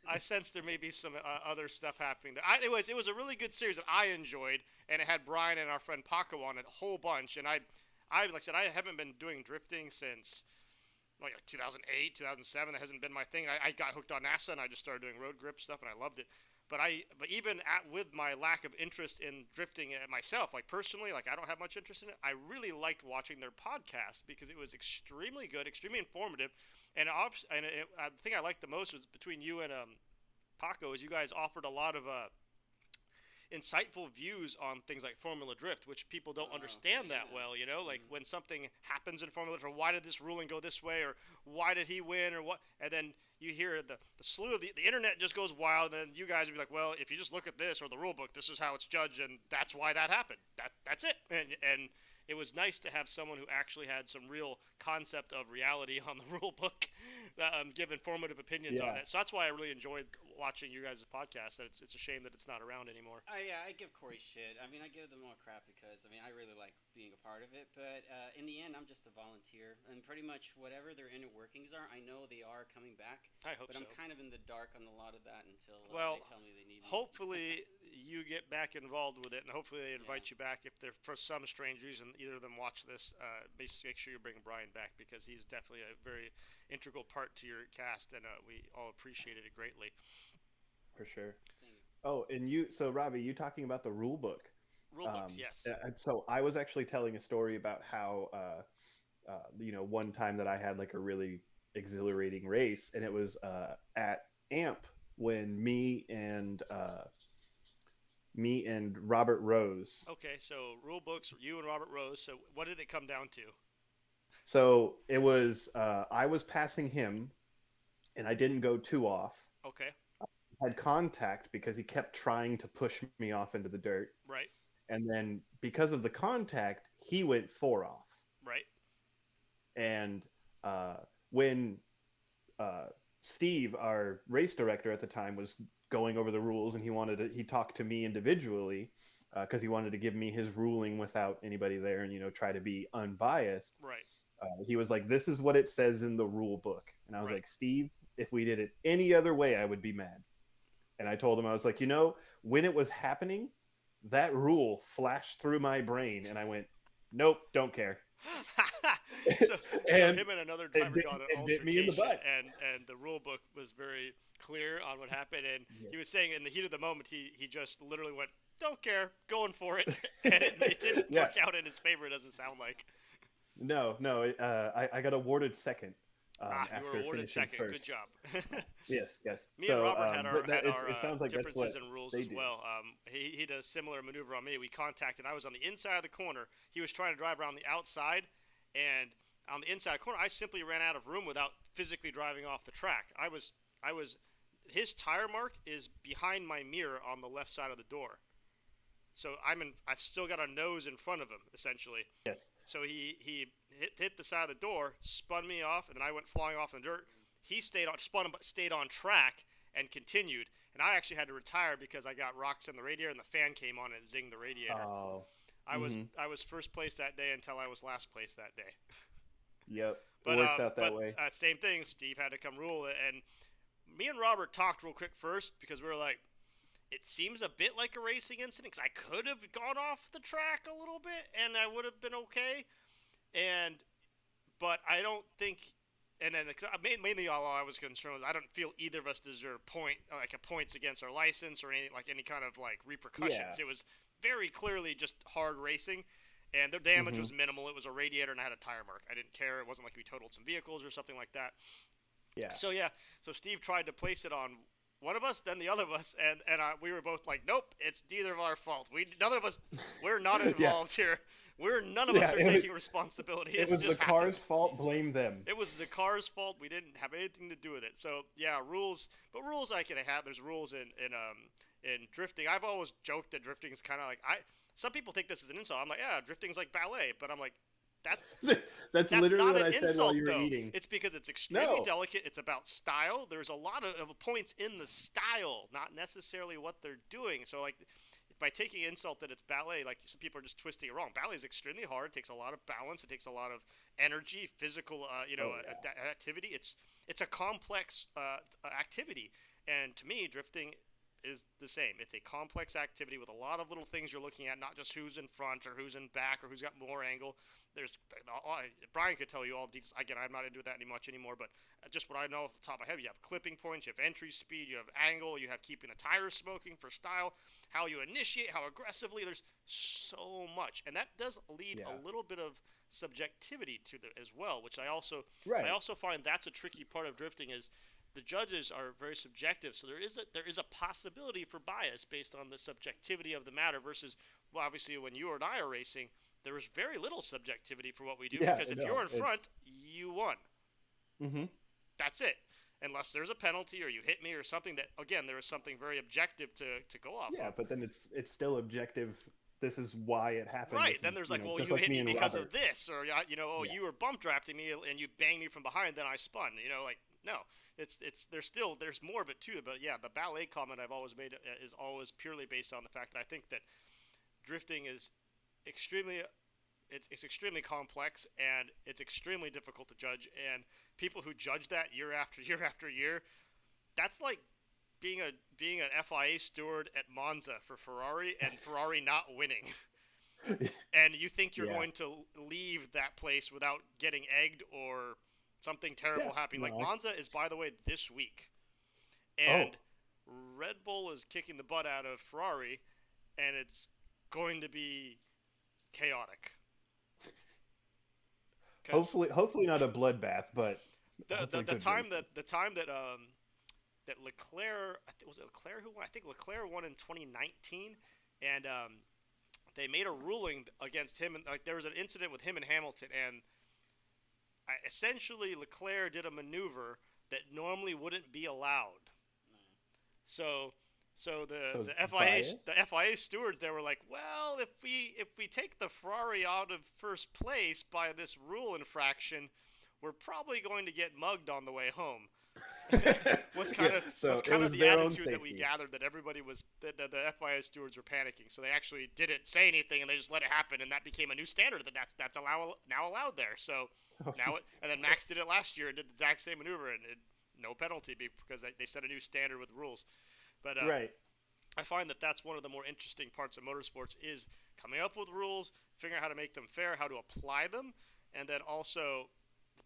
I sense there may be some other stuff happening there. Anyways, it was a really good series that I enjoyed, and it had Brian and our friend Paco on it a whole bunch. And I like I said, I haven't been doing drifting since like 2008, 2007. That hasn't been my thing. I got hooked on NASA, and I just started doing road grip stuff, and I loved it. But even with my lack of interest in drifting myself, like personally, like I don't have much interest in it, I really liked watching their podcast because it was extremely good, extremely informative, and the thing I liked the most was between you and Paco is you guys offered a lot of insightful views on things like Formula Drift, which people don't understand that well, like when something happens in Formula Drift, or why did this ruling go this way, or why did he win, or what, and then you hear the slew of the internet just goes wild, and then you guys would be like, well, if you just look at this or the rule book, this is how it's judged, and that's why that happened. That's it. And it was nice to have someone who actually had some real concept of reality on the rule book, give informative opinions on it. So that's why I really enjoyed watching you guys' podcast. That it's a shame that it's not around anymore. I give Corey shit. I mean, I give them all crap because I really like being a part of it. But in the end, I'm just a volunteer, and pretty much whatever their inner workings are, I know they are coming back. I hope but so. I'm kind of in the dark on a lot of that until they tell me they need me. Hopefully, you get back involved with it, and hopefully they invite you back. If they're for some strange reason, either of them watch this, make sure you bring Brian back because he's definitely a very integral part to your cast, and we all appreciated it greatly. For sure. Thank you. Oh, and so Robbie, you talking about the rule book. Rule books, yes. So I was actually telling a story about how, one time that I had like a really exhilarating race, and it was at AMP when me and Robert Rose. Okay, so rule books, you and Robert Rose. So what did it come down to? So it was I was passing him, and I didn't go 2 off. Okay. I had contact because he kept trying to push me off into the dirt. Right. And then because of the contact, he went 4 off. Right. And when Steve, our race director at the time, was going over the rules, and he talked to me individually because he wanted to give me his ruling without anybody there, and try to be unbiased. Right. He was like, "This is what it says in the rule book," and I was Right. like, "Steve, if we did it any other way, I would be mad." And I told him, I was like, when it was happening, that rule flashed through my brain, and I went, "Nope, don't care." so And him and another driver got an it bit me in the altercation, butt. and the rule book was very clear on what happened. And Yes. he was saying in the heat of the moment, he just literally went, "Don't care, going for it," and it didn't Yeah. work out in his favor. It doesn't sound like. No. I got awarded second You after were awarded finishing second. first. Good job. Yes. Me So, and Robert had our, but that- had our it sounds like that's differences what in rules they as do. well. He did a similar maneuver on me. We contacted. I was on the inside of the corner. He was trying to drive around the outside, and on the inside corner, I simply ran out of room without physically driving off the track. I was. His tire mark is behind my mirror on the left side of the door. So I've still got a nose in front of him, essentially. Yes. So he hit the side of the door, spun me off, and then I went flying off in the dirt. He spun him, but stayed on track and continued. And I actually had to retire because I got rocks in the radiator, and the fan came on and zinged the radiator. Oh. I was first place that day until I was last place that day. Yep. But, It works out that way. Same thing. Steve had to come rule it, and me and Robert talked real quick first because we were like, it seems a bit like a racing incident because I could have gone off the track a little bit and I would have been okay. But I don't think, and then mainly all I was concerned was I don't feel either of us deserve points against our license or any kind of like repercussions. Yeah. It was very clearly just hard racing, and their damage Mm-hmm. was minimal. It was a radiator and I had a tire mark. I didn't care. It wasn't like we totaled some vehicles or something like that. Yeah. So Steve tried to place it on one of us, then the other of us, and we were both like, nope, it's neither of our fault. None of us, we're not involved here. None of us are taking responsibility. It was the car's fault. Blame them. It was the car's fault. We didn't have anything to do with it. So yeah, rules, but rules I can have. There's rules in drifting. I've always joked that drifting is kind of like some people take this as an insult. I'm like, yeah, drifting's like ballet, but I'm like, that's literally not what an I said insult, while you were though. eating. It's because it's extremely No. delicate. It's about style. There's a lot of points in the style, not necessarily what they're doing. So like, by taking insult that it's ballet, like some people are just twisting it wrong. Ballet is extremely hard. It takes a lot of balance. It takes a lot of energy, physical, activity. It's a complex activity, and to me, drifting is the same. It's a complex activity with a lot of little things you're looking at, not just who's in front or who's in back or who's got more angle. Brian could tell you all the details. Again, I'm not into that much anymore, but just what I know off the top of my head, you have clipping points, you have entry speed, you have angle, you have keeping the tires smoking for style, how you initiate, how aggressively. There's so much, and that does lead a little bit of subjectivity to it as well, which I also find that's a tricky part of drifting is the judges are very subjective, so there is a possibility for bias based on the subjectivity of the matter versus, well, obviously when you and I are racing, there is very little subjectivity for what we do because if you're in front, you won. Mm-hmm. That's it. Unless there's a penalty or you hit me or something that, again, there is something very objective to go off Yeah, of. but then it's still objective. This is why it happened. Right. Then there's like, well, you hit me because of this, or you were bump drafting me and you banged me from behind, then I spun. No, there's more of it too. But yeah, the ballet comment I've always made is always purely based on the fact that I think that drifting is extremely complex and it's extremely difficult to judge. And people who judge that year after year after year, that's like being an FIA steward at Monza for Ferrari and Ferrari not winning. And you think you're Yeah. going to leave that place without getting egged or something terrible Yeah, happening. no, Like I- Monza is, by the way, this week, and Oh. Red Bull is kicking the butt out of Ferrari, and it's going to be chaotic. 'Cause Hopefully not a bloodbath, but the hopefully the good time racing. that Leclerc, was it Leclerc who won? I think Leclerc won in 2019, and they made a ruling against him, and like there was an incident with him and Hamilton, and essentially Leclerc did a maneuver that normally wouldn't be allowed. So So the biased? FIA stewards, they were like, well, if we take the Ferrari out of first place by this rule infraction, we're probably going to get mugged on the way home. was kind of so was it kind of was the their own attitude that we safety. gathered, that everybody was that the FIA stewards were panicking, so they actually didn't say anything and they just let it happen, and that became a new standard that's now allowed there. So and then Max did it last year and did the exact same maneuver, and no penalty because they set a new standard with rules. But Right. I find that that's one of the more interesting parts of motorsports is coming up with rules, figuring out how to make them fair, how to apply them, and then also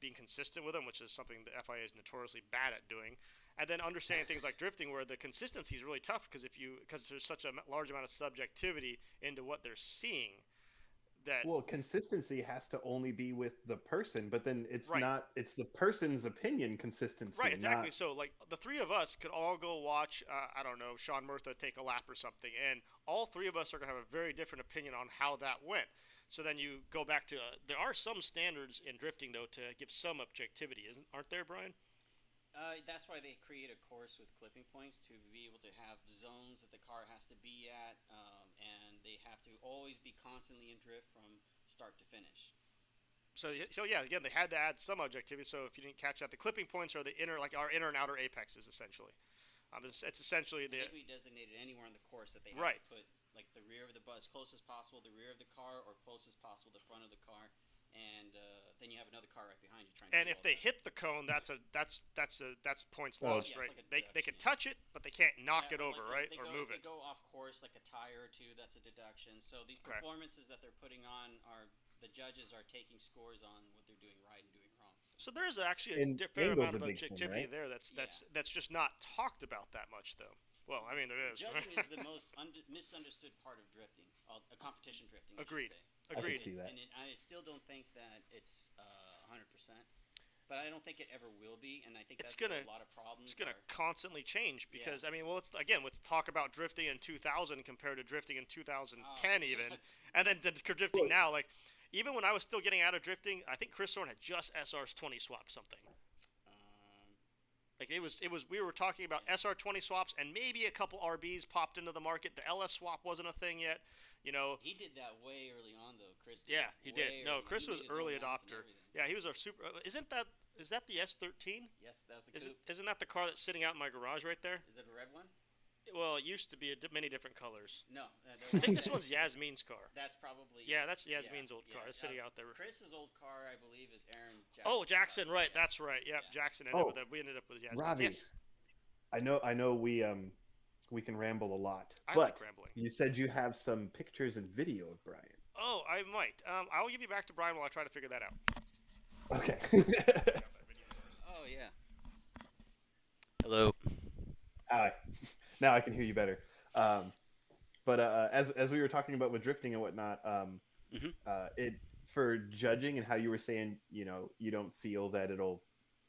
being consistent with them, which is something the FIA is notoriously bad at doing. And then understanding things like drifting, where the consistency is really tough because there's such a large amount of subjectivity into what they're seeing. That Well, consistency has to only be with the person, but then it's Right. not. It's the person's opinion consistency. Right, exactly. Not, So, like, the three of us could all go watch, I don't know, Sean Murtha take a lap or something, and all three of us are going to have a very different opinion on how that went. So then you go back to, there are some standards in drifting, though, to give some objectivity, aren't there, Brian? That's why they create a course with clipping points to be able to have zones that the car has to be at, and they have to always be constantly in drift from start to finish. So yeah, again, they had to add some objectivity. So if you didn't catch that, the clipping points are the inner, like our inner and outer apexes, essentially. It's essentially They can be designated anywhere on the course that they have Right. to put, like the rear of the bus, close as possible, the rear of the car, or close as possible the front of the car, and then you have another car right behind you trying to And do if all they that. hit the cone, that's points Oh, lost, yeah, it's right? like a They can deduction, touch it, but they can't knock Yeah, it over, like, right, they or go, move if it. they go off course like a tire or two, that's a deduction. So these Okay. performances that they're putting on are the judges are taking scores on what they're doing right and doing wrong. So there's actually a And fair angle's amount of a big thing, objectivity right? there. That's just not talked about that much, though. Well, I mean, there is. Judging is the most misunderstood part of drifting, competition drifting. Agreed. I should say. Agreed. I can see that. And I still don't think that it's 100%, but I don't think it ever will be. And I think It's that's gonna- where a lot of problems. It's going to are. constantly change because I mean, well, let's talk about drifting in 2000 compared to drifting in 2010 even, That's- and then drifting Well- now. Like, even when I was still getting out of drifting, I think Chris Thorne had just SR20 swapped something. Like it was we were talking about SR20 swaps and maybe a couple RBs popped into the market. The LS swap wasn't a thing yet, you know. He did that way early on, though. Chris. Did Yeah, he way did. No, early. Chris He was made his own early mounts and adopter. everything. Yeah, he was a super. Is that the S13? Yes, that was the coupe. Isn't that the car that's sitting out in my garage right there? Is it a red one? Well, it used to be many different colors. No. I think this one's Yasmin's car. That's probably. Yeah, that's Yasmin's old car. yeah, It's sitting out there. Chris's old car, I believe, is Aaron Jackson. Oh, Jackson, right? Yeah. That's right. Yep, Yeah. Jackson Oh, we ended up with Yasmin. Ravi, Yes, I know we can ramble a lot, I but like rambling. you said you have some pictures and video of Brian. Oh, I might. I'll give you back to Brian while I try to figure that out. Okay. Oh yeah. Hello. Hi. Now I can hear you better. But as we were talking about with drifting and whatnot, it for judging and how you were saying, you know, you don't feel that it'll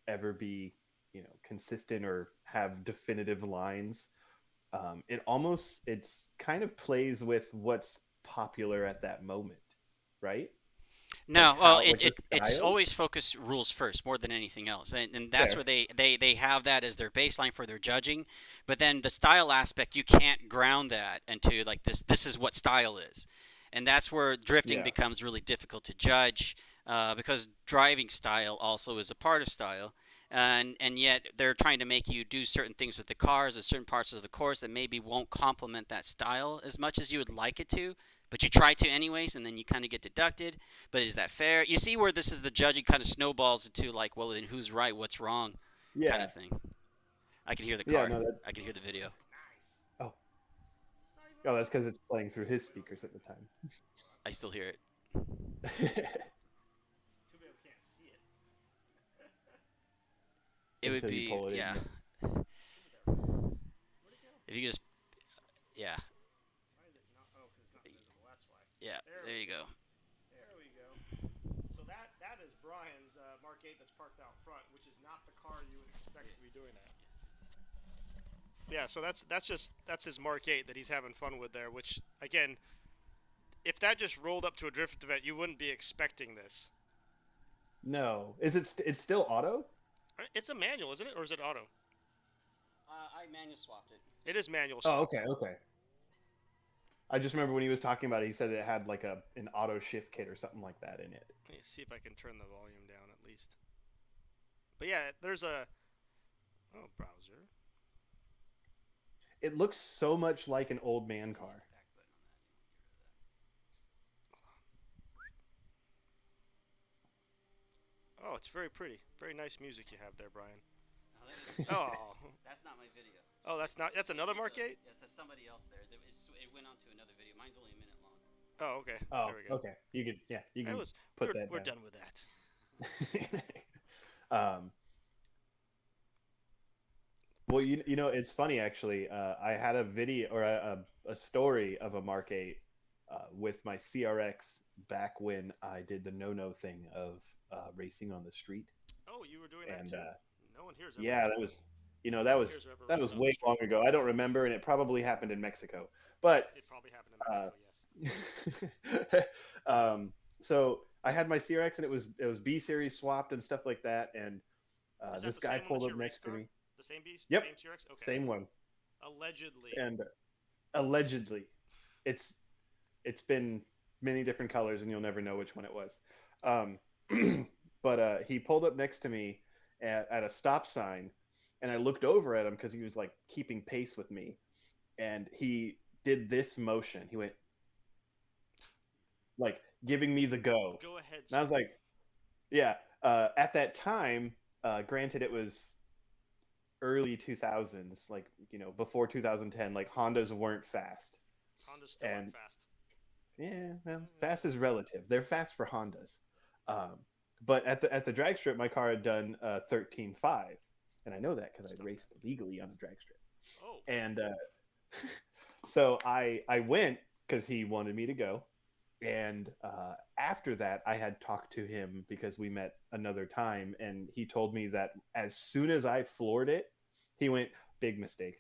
ever be, you know, consistent or have definitive lines. It's kind of plays with what's popular at that moment, right? No, Like well, how- like the it's styles? always focused rules first more than anything else, and that's Fair. where they have that as their baseline for their judging. But then the style aspect, you can't ground that into like this is what style is, and that's where drifting Yeah. becomes really difficult to judge because driving style also is a part of style. And yet they're trying to make you do certain things with the cars at certain parts of the course that maybe won't complement that style as much as you would like it to, but you try to anyways, and then you kind of get deducted. But is that fair? You see where this is the judging kind of snowballs into like, well, then who's right, what's wrong, Yeah. kind of thing. I can hear the Yeah, car. no, that. I can hear the video. Oh, oh, that's because it's playing through his speakers at the time. I still hear it. Too bad we can't see it. It would Until you be, pull it yeah. in. Where'd it go? If you just, yeah, Why is it not? Oh, because it's not visible. That's why. yeah. There you go. There we go. So that is Brian's Mark 8 that's parked out front, which is not the car you would expect to be doing that. Yeah, so that's his Mark 8 that he's having fun with there. Which again, if that just rolled up to a drift event, you wouldn't be expecting this. No, is it? It's still auto? It's a manual, isn't it, or is it auto? I manual swapped it. It is manual. Oh, swapped. okay. I just remember when he was talking about it, he said it had like an auto shift kit or something like that in it. Let me see if I can turn the volume down at least. But yeah, there's a browser. It looks so much like an old man car. Oh, it's very pretty. Very nice music you have there, Brian. Oh, Oh, that's not my video. oh, that's another Mark 8. That's somebody else there. It went on to another video. Mine's only a minute long. Oh, okay. Oh, There we go. okay. You can That put we're, that we're down. done with that. Well, you know, it's funny actually. I had a video or a story of a Mark 8 with my CRX back when I did the no thing of racing on the street. Oh, you were doing And that too. No one hears. yeah, that was that was Here's ever that was raced on the way street. long ago. I don't remember, and it probably happened in Mexico. But It probably happened in Mexico. Yes. so I had my CRX, and it was B series swapped and stuff like that. And Is that this the guy same one pulled that's up your next race to car? me. The same beast. Yep. Same TRX. Okay. Same one. Allegedly. And allegedly, it's been many different colors, and you'll never know which one it was. But he pulled up next to me at a stop sign, and I looked over at him because he was like keeping pace with me, and he did this motion. He went like giving me the go. Go ahead. And I was like, yeah. At that time, granted, it was early 2000s, like before 2010. Like Hondas weren't fast. Honda's still and- not fast. Yeah, well, fast is relative. They're fast for Hondas. But at the drag strip, my car had done 13.5, and I know that because I raced legally on a drag strip. Oh. And so I went because he wanted me to go. And after that, I had talked to him because we met another time, and he told me that as soon as I floored it, he went, "Big mistake."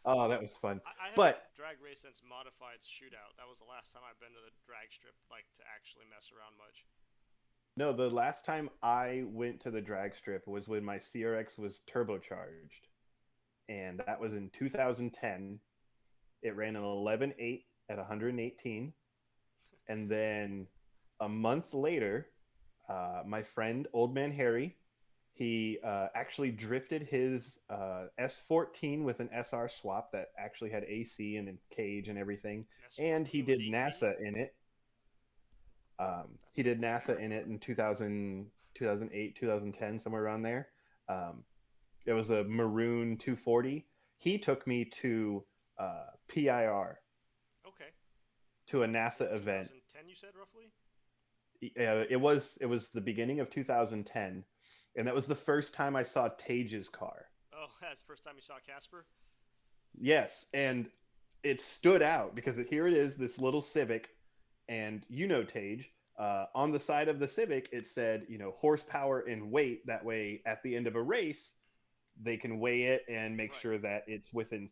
Oh, that was fun. I haven't But drag race since Modified Shootout. That was the last time I've been to the drag strip, like to actually mess around much. no, the last time I went to the drag strip was when my CRX was turbocharged, and that was in 2010. It ran an 11.8 at 118, and then a month later, my friend Old Man Harry, he actually drifted his S14 with an SR swap that actually had AC and a cage and everything, and he did NASA in it. He did NASA in it in 2000, 2008, 2010, somewhere around there. It was a maroon 240. He took me to PIR, Okay. to a NASA event. 2010, you said roughly. It was the beginning of 2010, and that was the first time I saw Tage's car. Oh, that's the first time you saw Casper. Yes, and it stood out because here it is, this little Civic, and Tage. On the side of the Civic, it said, horsepower and weight. That way, at the end of a race, they can weigh it and make Right. sure that it's within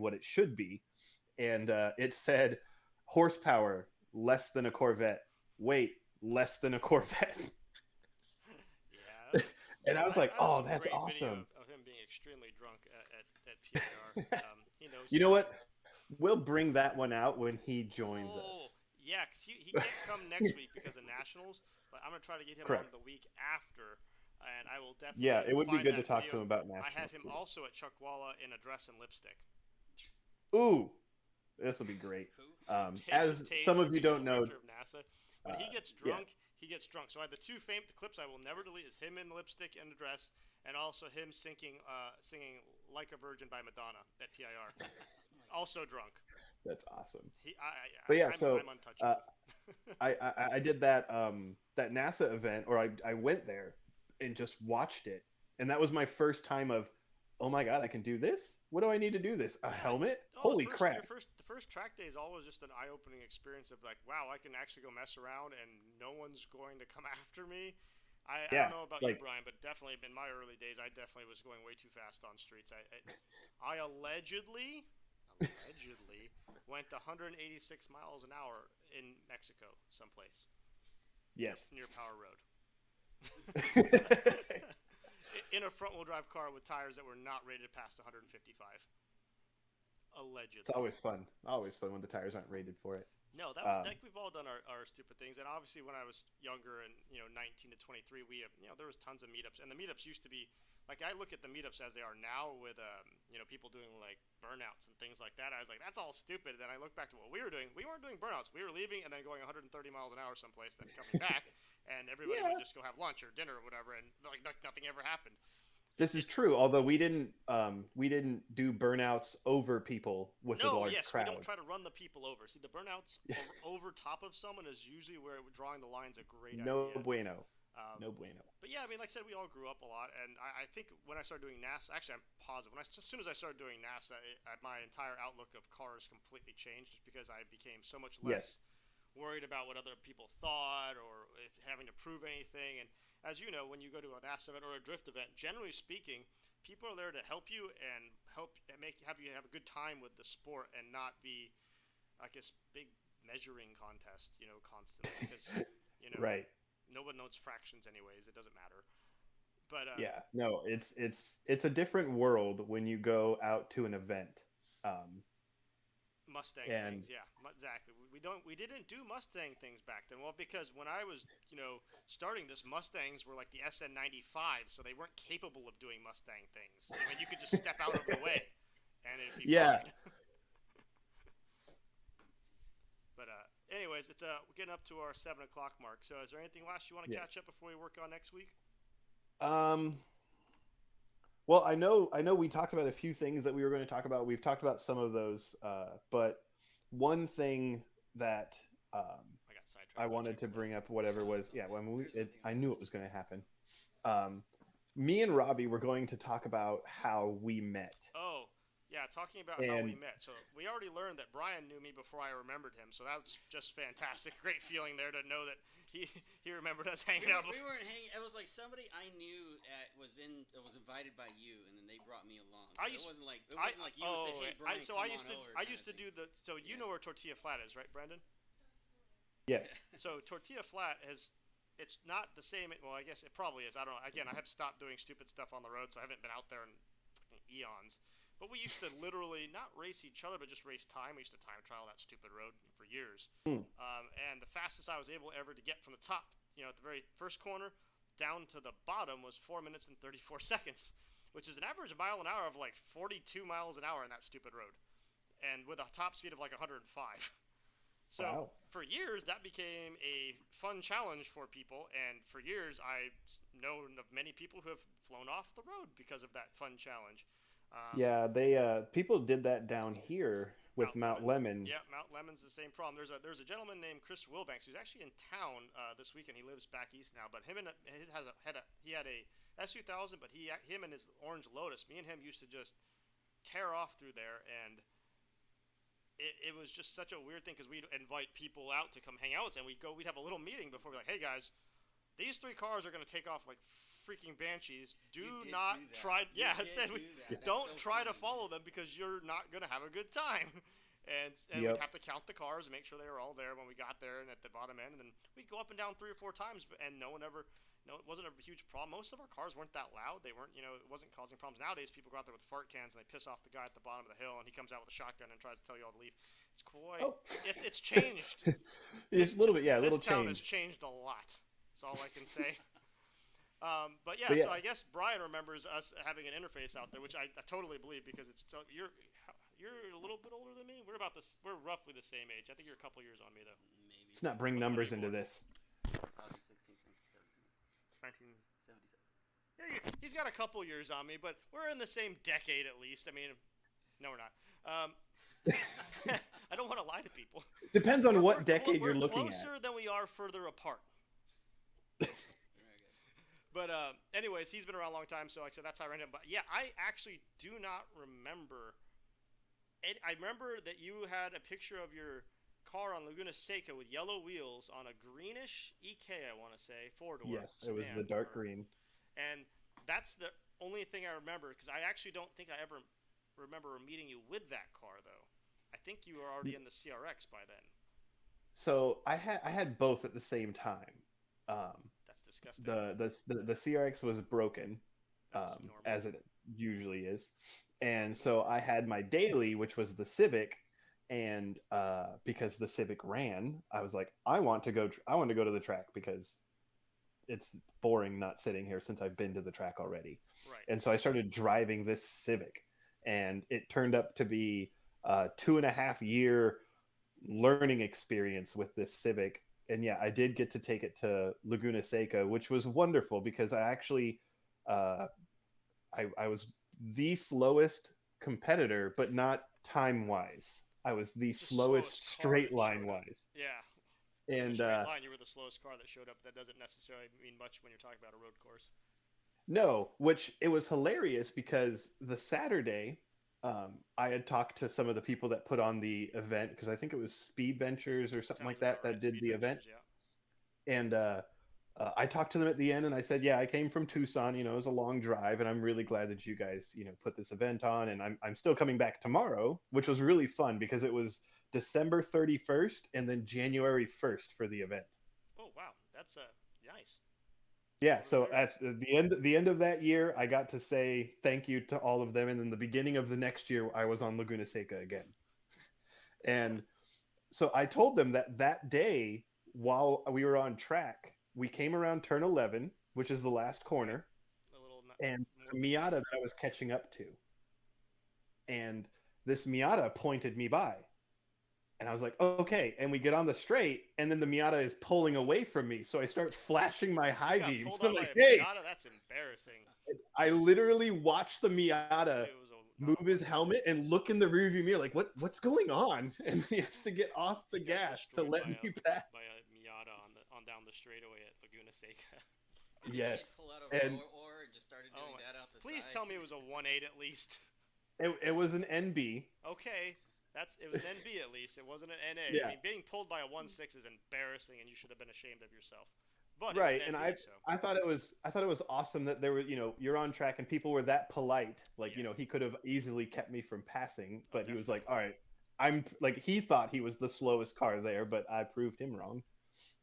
what it should be. And it said horsepower less than a Corvette, weight less than a Corvette. Yeah. And I was like, I have oh, some that's great video awesome. Of him being extremely drunk at PIR. He knows. You know what? We'll bring that one out when he joins Oh, us. yeah, 'cause he can't come next week because of nationals, but I'm gonna try to get him Correct. on the week after, and I will definitely. Yeah, it would be find good to that talk to video. him about I nationals. had him too. also at Chuckwalla in a dress and lipstick. Ooh, this will be great. As Tage some of took you a don't know, picture of NASA. When he gets yeah. drunk, he gets drunk. So I had the two the clips I will never delete is him in the lipstick and the dress, and also him singing "Like a Virgin" by Madonna at PIR. Oh Also drunk. That's awesome. But yeah, I'm uh, untouchable. I did that NASA event, or I went there and just watched it, and that was my first time of, oh my god, I can do this. What do I need to do this? A helmet? Oh, Holy crap! the first track day is always just an eye-opening experience of like, wow, I can actually go mess around and no one's going to come after me. I don't Yeah, know about you, like Brian, but definitely in my early days, I definitely was going way too fast on streets. I allegedly went 186 miles an hour in Mexico, someplace yes. near Power Road. In a front-wheel drive car with tires that were not rated past 155. Allegedly. It's always fun. Always fun when the tires aren't rated for it. No, Um, like we've all done our stupid things, and obviously when I was younger and 19 to 23, we there was tons of meetups, and the meetups used to be like I look at the meetups as they are now with people doing like burnouts and things like that. I was like, that's all stupid. And then I look back to what we were doing. We weren't doing burnouts. We were leaving and then going 130 miles an hour someplace, then coming back, and everybody yeah, would just go have lunch or dinner or whatever, and like nothing ever happened. this is true. Although we didn't do burnouts over people with a No, large yes, we don't crowd. try to run the people over. See, the burnouts over top of someone is usually where drawing the line's a great No idea. bueno. Um, No bueno. But yeah, I mean, like I said, we all grew up a lot, and I think when I started doing NASA, actually, I'm positive. As soon as I started doing NASA, my entire outlook of cars completely changed, just because I became so much less worried about what other people thought or if having to prove anything. And as you know, when you go to a NASA event or a drift event, generally speaking, people are there to help you and have you have a good time with the sport and not be like this big measuring contest, constantly because Right. no one knows fractions anyways. It doesn't matter. But Yeah. No, it's a different world when you go out to an event. Mustang And things, yeah, exactly. We didn't do Mustang things back then. Well, because when I was starting this, Mustangs were like the SN95, so they weren't capable of doing Mustang things. I mean, you could just step out of the way, and it'd be Yeah. fine. But anyways, it's we're getting up to our 7 o'clock mark. So is there anything last you want to Yes. catch up before we work on next week? Well, I know we talked about a few things that we were going to talk about. We've talked about some of those, but one thing that I got sidetracked. I wanted to bring up, whatever was, yeah, well, I mean, I knew it was going to happen. Me and Robbie were going to talk about how we met. Oh, yeah, talking about how we And met. So we already learned that Brian knew me before I remembered him. So that's just fantastic. Great feeling there to know that he remembered us hanging out. We weren't hanging. It was like somebody I knew was invited by you, and then they brought me along. So it wasn't like you said, "Hey, Brian, come on over." I used to do the. So you know where Tortilla Flat is, right, Brandon? yes, So Tortilla Flat it's not the same. Well, I guess it probably is. I don't know. Again, I have stopped doing stupid stuff on the road, so I haven't been out there in fucking eons. But we used to literally not race each other, but just race time. We used to time trial that stupid road for years. And the fastest I was able ever to get from the top, at the very first corner, down to the bottom was 4 minutes and 34 seconds, which is an average mile an hour of like 42 miles an hour in that stupid road, and with a top speed of like 105. So wow. for years, that became a fun challenge for people, and for years, I've known of many people who have flown off the road because of that fun challenge. Yeah, they people did that down here with Mount Lemon. Yeah, Mount Lemon's the same problem. There's a gentleman named Chris Wilbanks who's actually in town this weekend. He lives back east now, but he had a S2000, but him and his Orange Lotus. Me and him used to just tear off through there, and it was just such a weird thing because we'd invite people out to come hang out with us, and we'd have a little meeting before we're like, hey guys, these 3 cars are going to take off like freaking banshees. Do not try. Yeah, it said don't try to follow them because you're not going to have a good time. And we'd have to count the cars and make sure they were all there when we got there and at the bottom end. And then we'd go up and down 3 or 4 times, and it wasn't a huge problem. Most of our cars weren't that loud. They weren't, it wasn't causing problems. Nowadays, people go out there with fart cans and they piss off the guy at the bottom of the hill, and he comes out with a shotgun and tries to tell you all to leave. It's quite. Oh. It's changed. It's a little bit, yeah, a little This town has change. changed a lot. That's all I can say. But yeah, yeah. so I guess Brian remembers us having an interface out there, which I totally believe because you're a little bit older than me. We're roughly the same age. I think you're a couple years on me though. Maybe. Let's not bring numbers into this. Probably 16, 17. 1977. He's got a couple years on me, but we're in the same decade at least. I mean, no, we're not. I don't want to lie to people. Depends on what We're decade you're looking at. We're closer than we are further apart. Very good. But anyways, he's been around a long time, so like I said, that's how I ran him. But yeah, I actually do not remember. I remember that you had a picture of your car on Laguna Seca with yellow wheels on a greenish EK, I want to say, four-door. Yes, it was the dark green. And that's the only thing I remember, because I actually don't think I ever remember meeting you with that car, though. I think you were already in the CRX by then. So I had both at the same time. That's disgusting. The CRX was broken, as it usually is, and so I had my daily, which was the Civic, and because the Civic ran, I was like, I want to go to the track because it's boring not sitting here since I've been to the track already. Right. And so I started driving this Civic, and it turned up to be a 2.5 year learning experience with this Civic. And yeah, I did get to take it to Laguna Seca, which was wonderful because I actually, I was the slowest competitor, but not time wise. I was the slowest straight line wise. Yeah. And straight line, you were the slowest car that showed up. That doesn't necessarily mean much when you're talking about a road course. No, which it was hilarious because the Saturday, I had talked to some of the people that put on the event, because I think it was Speed Ventures or something like that that did the event. Yeah. And I talked to them at the end, and I said, yeah, I came from Tucson, it was a long drive, and I'm really glad that you guys, put this event on, and I'm still coming back tomorrow, which was really fun because it was December 31st and then January 1st for the event. Oh, wow. That's nice. Yeah, so at the end of that year, I got to say thank you to all of them, and then the beginning of the next year, I was on Laguna Seca again. And so I told them that day, while we were on track, we came around turn 11, which is the last corner, and a Miata that I was catching up to. And this Miata pointed me by. And I was like, oh, okay. And we get on the straight, and then the Miata is pulling away from me. So I start flashing my high beams. I'm like, hey! Miata? That's embarrassing. I literally watched the Miata move his helmet and look in the rearview mirror like, what's going on? And he has to get off the gas to let me pass. By a Miata on down the straightaway at Laguna Seca. Yes. Pull out and or just started doing that out the please side. tell me it was a 1.8 at least. It was an NB. Okay. It was an NB at least. It wasn't an NA. Yeah. I mean, being pulled by a 1.6 is embarrassing, and you should have been ashamed of yourself. But right, and NB, I thought it was awesome that there were, you're on track and people were that polite. Like, he could have easily kept me from passing, but he was like, all right, I'm like, he thought he was the slowest car there, but I proved him wrong.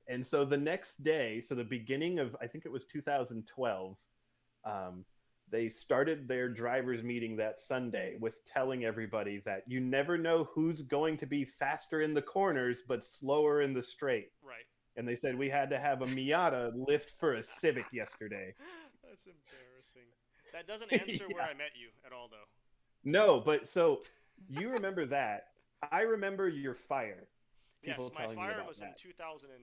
And so the next day, so the beginning of, I think it was 2012, they started their drivers meeting that Sunday with telling everybody that you never know who's going to be faster in the corners, but slower in the straight. Right. And they said we had to have a Miata lift for a Civic yesterday. That's embarrassing. That doesn't answer where I met you at all, though. No, but so you remember that. I remember your fire. Yes, my fire was that. in 2010.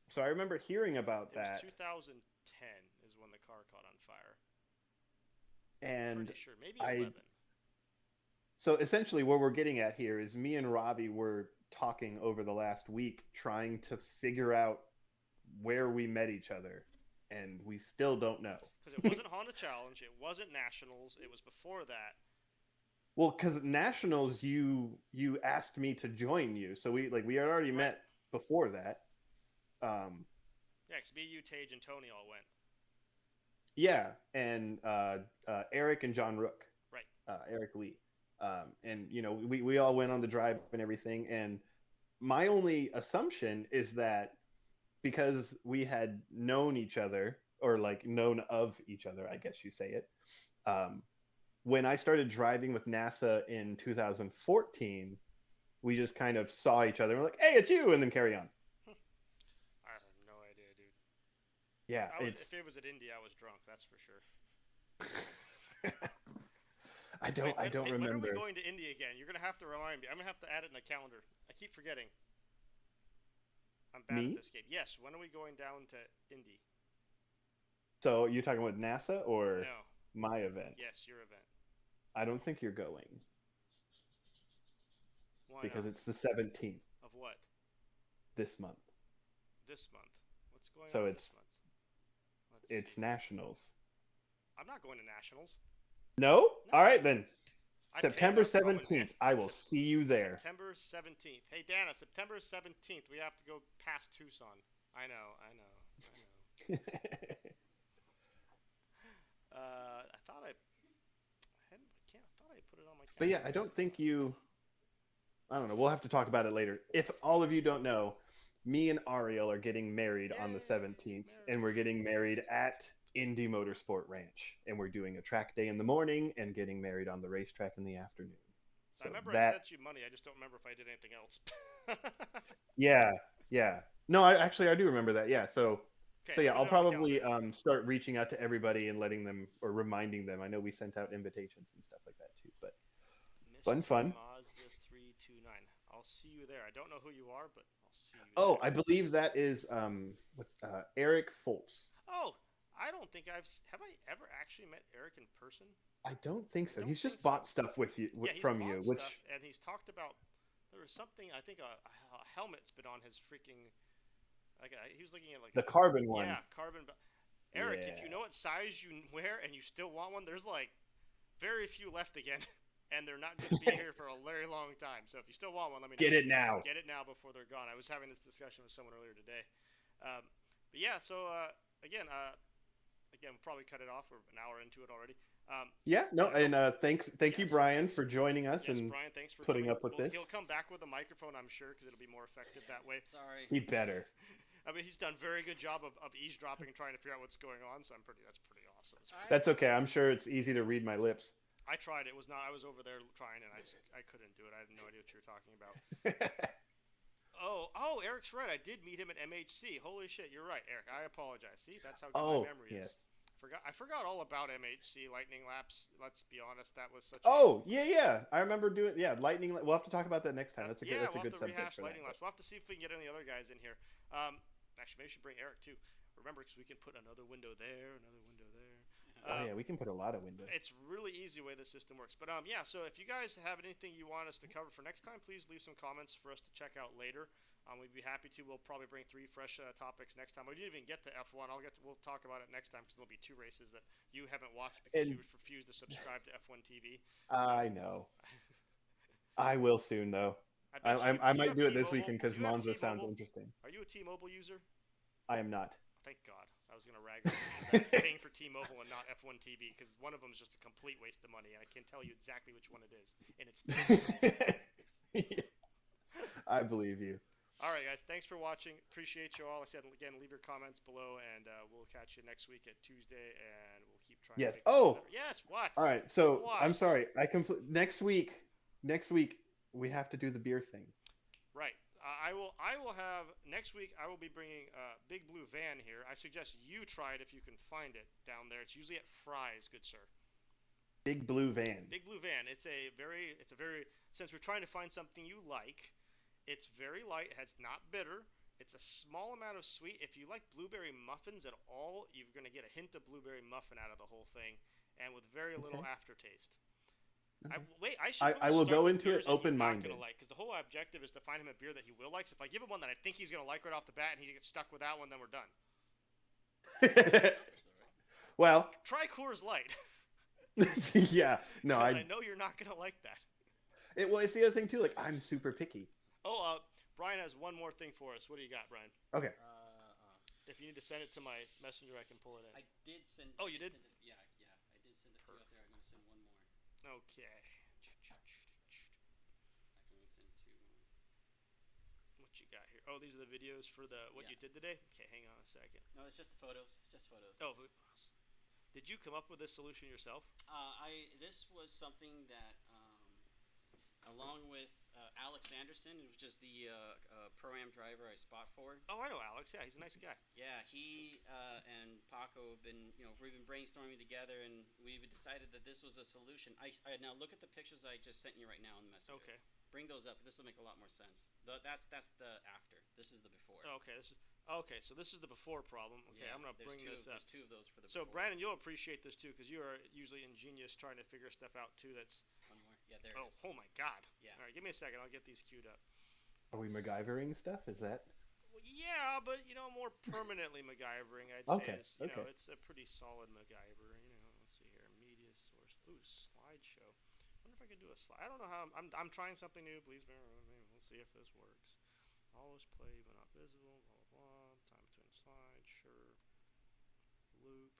So I remember hearing about that. It was 2010 is when the car caught on fire. And pretty sure, maybe 11. So essentially what we're getting at here is me and Ravi were talking over the last week trying to figure out where we met each other, and we still don't know. Because it wasn't Honda Challenge, it wasn't Nationals, it was before that. Well, because Nationals, you asked me to join you, so we had already met before that. Yeah, because me, you, Tage, and Tony all went. Yeah, and Eric and John Rook. Right. Eric Lee. And, we all went on the drive and everything. And my only assumption is that because we had known each other, or known of each other, I guess you say it, when I started driving with NASA in 2014, we just kind of saw each other and we're like, hey, it's you, and then carry on. I have no idea, dude. Yeah, if it was at Indy, I was drunk, that's for sure. I don't remember. When are we going to Indy again? You're going to have to remind me. I'm going to have to add it in the calendar. I keep forgetting. I'm bad at Me? this game. Yes. When are we going down to Indy? So you're talking about NASA or No. my event? Yes, your event. I don't think you're going Why because not? it's the 17th Of what? this month. This month. What's going So on it's this month? Let's it's see. nationals. I'm not going to nationals. No? No. All right then. I paid September enough going, man. 17th. I will see you there. September 17th. Hey, Dana, September 17th. We have to go past Tucson. I know. I thought I hadn't. I thought I put it on my. But yeah, I don't think you. I don't know. We'll have to talk about it later. If all of you don't know, me and Ariel are getting married on the Yay, 17th, and marriage. we're getting married at Indy Motorsport Ranch, and we're doing a track day in the morning and getting married on the racetrack in the afternoon. I So remember I that, sent you money. I just don't remember if I did anything else. yeah. No, I do remember that. Yeah. So Okay, yeah, put I'll it on the probably calendar. start reaching out to everybody and letting them or reminding them. I know we sent out invitations and stuff like that too, but fun. Mazda 329. I'll see you there. I don't know who you are, but I'll see you Oh, there. I believe that is what's Eric Foltz. Oh, I don't think have I ever actually met Eric in person? I don't think so. Don't He's just think so. bought stuff with you Yeah, he's from bought you, stuff, which and he's talked about there was something. I think a helmet's been on his freaking. He was looking at the carbon one. yeah, carbon. Eric, if Yeah. you know what size you wear and you still want one, there's like very few left again, and they're not going to be here for a very long time. So if you still want one, let me know. Get it now. Get it now before they're gone. I was having this discussion with someone earlier today. But yeah, so again, we'll probably cut it off. We're an hour into it already. Yeah, no, and thank you, Yes. Brian, for joining us Yes, and Brian, thanks for putting coming. up with this. He'll come back with a microphone, I'm sure, because it'll be more effective that way. Sorry. He better. I mean, he's done a very good job of eavesdropping and trying to figure out what's going on. So that's pretty awesome. That's okay. I'm sure it's easy to read my lips. I tried. It was not. I was over there trying, and I couldn't do it. I had no idea what you were talking about. Oh, Eric's right. I did meet him at MHC. Holy shit, you're right, Eric. I apologize. See, that's how good my memory is. Yes. I forgot all about MHC Lightning Laps. Let's be honest, that was such. Yeah. I remember doing Lightning. We'll have to talk about that next time. That's a good. We'll That's a have good to subject rehash for Lightning that. Laps. We'll have to see if we can get any other guys in here. Actually, maybe we should bring Eric too. Remember, because we can put another window there, another window there. Oh yeah, we can put a lot of windows. It's really easy the way the system works. But yeah, so if you guys have anything you want us to cover for next time, please leave some comments for us to check out later. We'd be happy to. We'll probably bring 3 fresh topics next time. We didn't even get to F1. We'll talk about it next time because there'll be 2 races that you haven't watched because you refused to subscribe to F1 TV. I know. I will soon though. I might do it this weekend because Monza sounds interesting. Are you a T-Mobile user? I am not. Thank God. I was going to rag on you paying for T-Mobile and not F1 TV because one of them is just a complete waste of money, and I can tell you exactly which one it is. And it's I believe you. All right, guys. Thanks for watching. Appreciate you all. I said again, leave your comments below, and we'll catch you next week at Tuesday, and we'll keep trying. Yes. To make this better. Yes. What? All right. So what? I'm sorry. Next week we have to do the beer thing. Right. I will have next week. I will be bringing a big blue van here. I suggest you try it if you can find it down there. It's usually at Fry's, good sir. Big blue van. Big blue van. It's a very since we're trying to find something you like. It's very light. It's not bitter. It's a small amount of sweet. If you like blueberry muffins at all, you're going to get a hint of blueberry muffin out of the whole thing, and with very little aftertaste. Okay. I will go into it open-minded. Because the whole objective is to find him a beer that he will like. So if I give him one that I think he's going to like right off the bat, and he gets stuck with that one, then we're done. Well, try Coors Light. Yeah, no, I know you're not going to like that. It's the other thing too. Like I'm super picky. Oh, Brian has one more thing for us. What do you got, Brian? Okay. If you need to send it to my messenger, I can pull it in. I did send. Oh, you did? Send it, yeah. I did send it out there. I'm gonna send one more. Okay. I can only send 2 more. What you got here? Oh, these are the videos for what you did today. Okay, hang on a second. No, it's just the photos. It's just photos. Oh, did you come up with this solution yourself? This was something that along with Alex Anderson, which is the pro-am driver I spot for. Oh, I know Alex. Yeah, he's a nice guy. Yeah, he and Paco have been, we've been brainstorming together, and we've decided that this was a solution. I now look at the pictures I just sent you right now in the message. Okay. Bring those up. This will make a lot more sense. That's the after. This is the before. Okay. So this is the before problem. Okay, Yeah, I'm gonna bring this up. There's two of those for the So before. Brandon, you'll appreciate this too, because you are usually ingenious trying to figure stuff out too. That's One more. Yeah, there it is. oh my God. Yeah. All right, give me a second. I'll get these queued up. Are we MacGyvering stuff? Is that? Well, yeah, but more permanently MacGyvering, I'd Okay, say. Is, okay. it's a pretty solid MacGyver. Let's see here, media source. Ooh, slideshow. Wonder if I can do a slide. I don't know how. I'm trying something new. Please bear with me. We'll see if this works. Always play but not visible. Blah blah blah. Time between slides. Sure. Loop.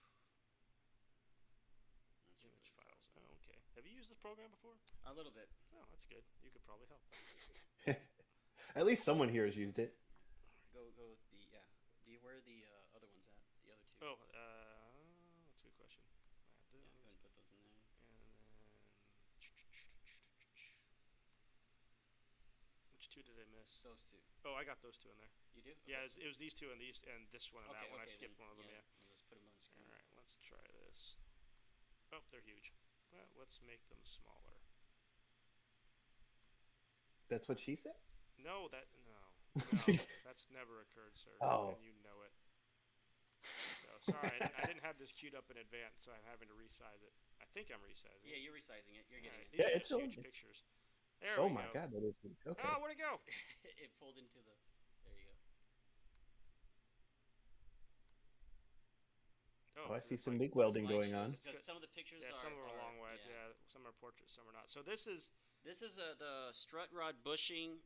That's Image really files. fast. Oh, okay. Have you used this program before? A little bit. Oh, that's good. You could probably help. At least someone here has used it. Go with the where are the other ones at? The other two. Oh, that's a good question. Add Yeah, those. go ahead and put those in there. And then which two did I miss? Those two. Oh, I got those two in there. You do? Yeah, Okay. it was these two and this one and that one. I skipped then, one of them. Yeah. Let's put them on the screen. All right, let's try this. Oh, they're huge. Well, let's make them smaller. That's what she said. No, that's never occurred, sir. Oh. And you know it. So sorry, I didn't have this queued up in advance, so I'm having to resize it. I think I'm resizing Yeah, it. you're resizing it. You're All getting right, it. these Yeah, are it's just huge okay. pictures. There Oh we my go. God, that is okay. Oh, where'd it go? It pulled into the. There you go. Oh, I see it's some like MIG welding going on. Because some of the pictures Yeah, are. some of them are are long ways. Yeah, some are portraits, some are not. So this is This is the strut rod bushing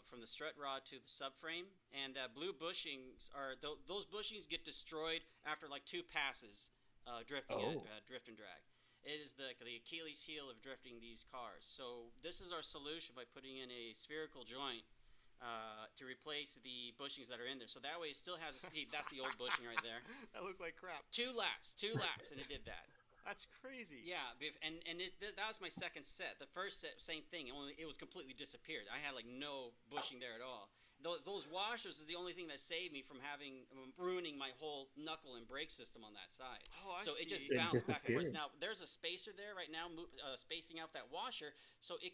from the strut rod to the subframe, and blue bushings are those bushings get destroyed after like 2 passes drifting at drift and drag. It is the Achilles heel of drifting these cars. So this is our solution by putting in a spherical joint to replace the bushings that are in there. So that way it still has a see. That's the old bushing right there. that looked like crap. 2 laps, and it did that. That's crazy. Yeah, that was my second set. The first set, same thing. Only it was completely disappeared. I had like no bushing there at all. Those washers is the only thing that saved me from having ruining my whole knuckle and brake system on that side. Oh, I so see. it just It bounced back and forth. disappeared. Now there's a spacer there right now, spacing out that washer, so it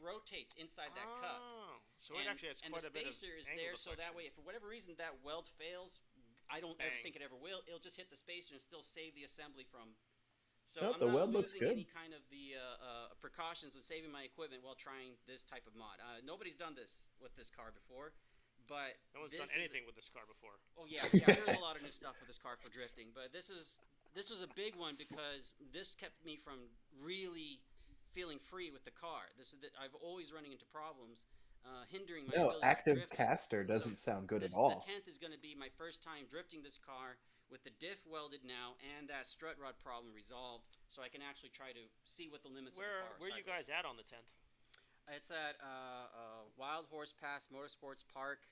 rotates inside that cup. Oh, so it actually has quite a bit of And the spacer is angle there, so that deflection. way, if for whatever reason that weld fails, I don't ever Bang. think it ever will. It'll just hit the spacer and still save the assembly from. So No, I'm the not weld looks losing any good. kind of the precautions and saving my equipment while trying this type of mod. Nobody's done this with this car before, but No one's this done is anything with this car before. Oh yeah, there's a lot of new stuff with this car for drifting, but this was a big one because this kept me from really feeling free with the car. I've always running into problems. Hindering my No, ability to active drift. caster doesn't So sound good this, at all. The 10th is going to be my first time drifting this car with the diff welded now and that strut rod problem resolved, so I can actually try to see what the limits of the car are. Where are you guys at on the 10th? It's at Wild Horse Pass Motorsports Park,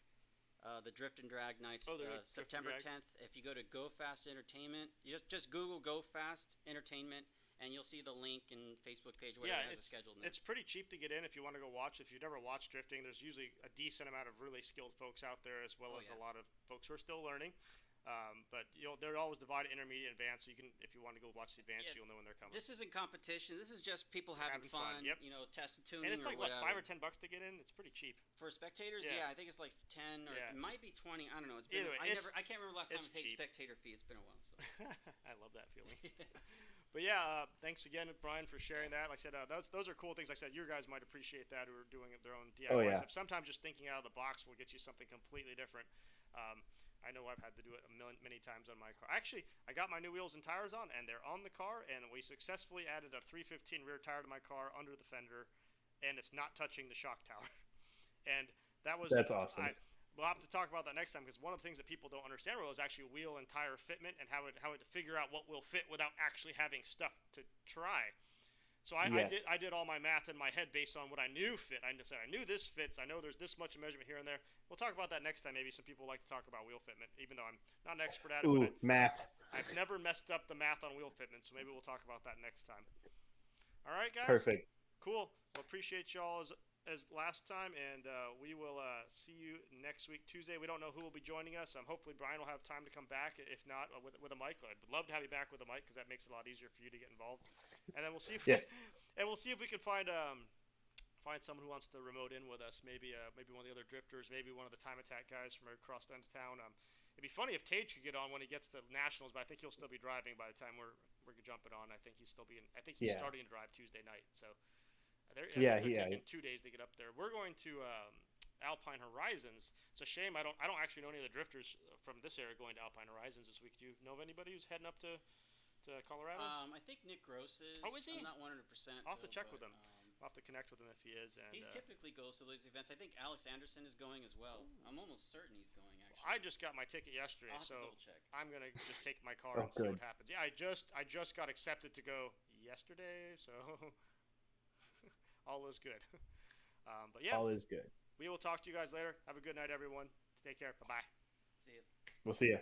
the Drift and Drag nights, Oh, they're at Drift and September Drag. 10th. If you go to Go Fast Entertainment, you just Google Go Fast Entertainment, and you'll see the link and Facebook page, whatever has it scheduled in there. It's pretty cheap to get in if you want to go watch. If you've never watched drifting, there's usually a decent amount of really skilled folks out there, as well as a lot of folks who are still learning. But they're always divided intermediate, advanced. So you can, if you want to go watch the advanced, you'll know when they're coming. This isn't competition. This is just people having fun. Yep. Testing tuning. And it's like or whatever. what, $5 or $10 to get in? It's pretty cheap. For spectators, Yeah. I think it's like 10 or Yeah. it might be 20. I don't know. It's been Either way, I can't remember last time I it's paid cheap. spectator fee. It's been a while. So. I love that feeling. But yeah, thanks again, Brian, for sharing that. Like I said, those are cool things. Like I said, your guys might appreciate that who are doing their own DIY Oh, yeah. stuff. Sometimes just thinking out of the box will get you something completely different. I know I've had to do it many times on my car. Actually, I got my new wheels and tires on, and they're on the car, and we successfully added a 315 rear tire to my car under the fender, and it's not touching the shock tower. And that's awesome. We'll have to talk about that next time, because one of the things that people don't understand is actually wheel and tire fitment and how to figure out what will fit without actually having stuff to try. So I did all my math in my head based on what I knew fit. I said I knew this fits. I know there's this much measurement here and there. We'll talk about that next time. Maybe some people like to talk about wheel fitment, even though I'm not an expert at it. Ooh, But math. I've never messed up the math on wheel fitment, so maybe we'll talk about that next time. All right, guys. Perfect. Cool. Well, appreciate y'all as last time, and we will see you next week, Tuesday. We don't know who will be joining us. Hopefully, Brian will have time to come back. If not, with a mic, I'd love to have you back with a mic because that makes it a lot easier for you to get involved. And then we'll see if Yes. we'll see if we can find someone who wants to remote in with us. Maybe one of the other drifters. Maybe one of the Time Attack guys from across the end of town. It'd be funny if Tage could get on when he gets to nationals, but I think he'll still be driving by the time we're jumping on. I think he's still being. I think he's starting to drive Tuesday night. So. They're taking 2 days to get up there. We're going to Alpine Horizons. It's a shame I don't actually know any of the drifters from this area going to Alpine Horizons this week. Do you know of anybody who's heading up to Colorado? I think Nick Gross is. Oh, is he? I'm not 100%. I'll have to check with him. I'll have to connect with him if he is. And, he typically goes to these events. I think Alex Anderson is going as well. I'm almost certain he's going, actually. I just got my ticket yesterday, I'll have so to double check. I'm gonna just take my car and see what happens. Yeah, I just got accepted to go yesterday, so all is good. But yeah, all is good. We will talk to you guys later. Have a good night, everyone. Take care. Bye bye. See you. We'll see you.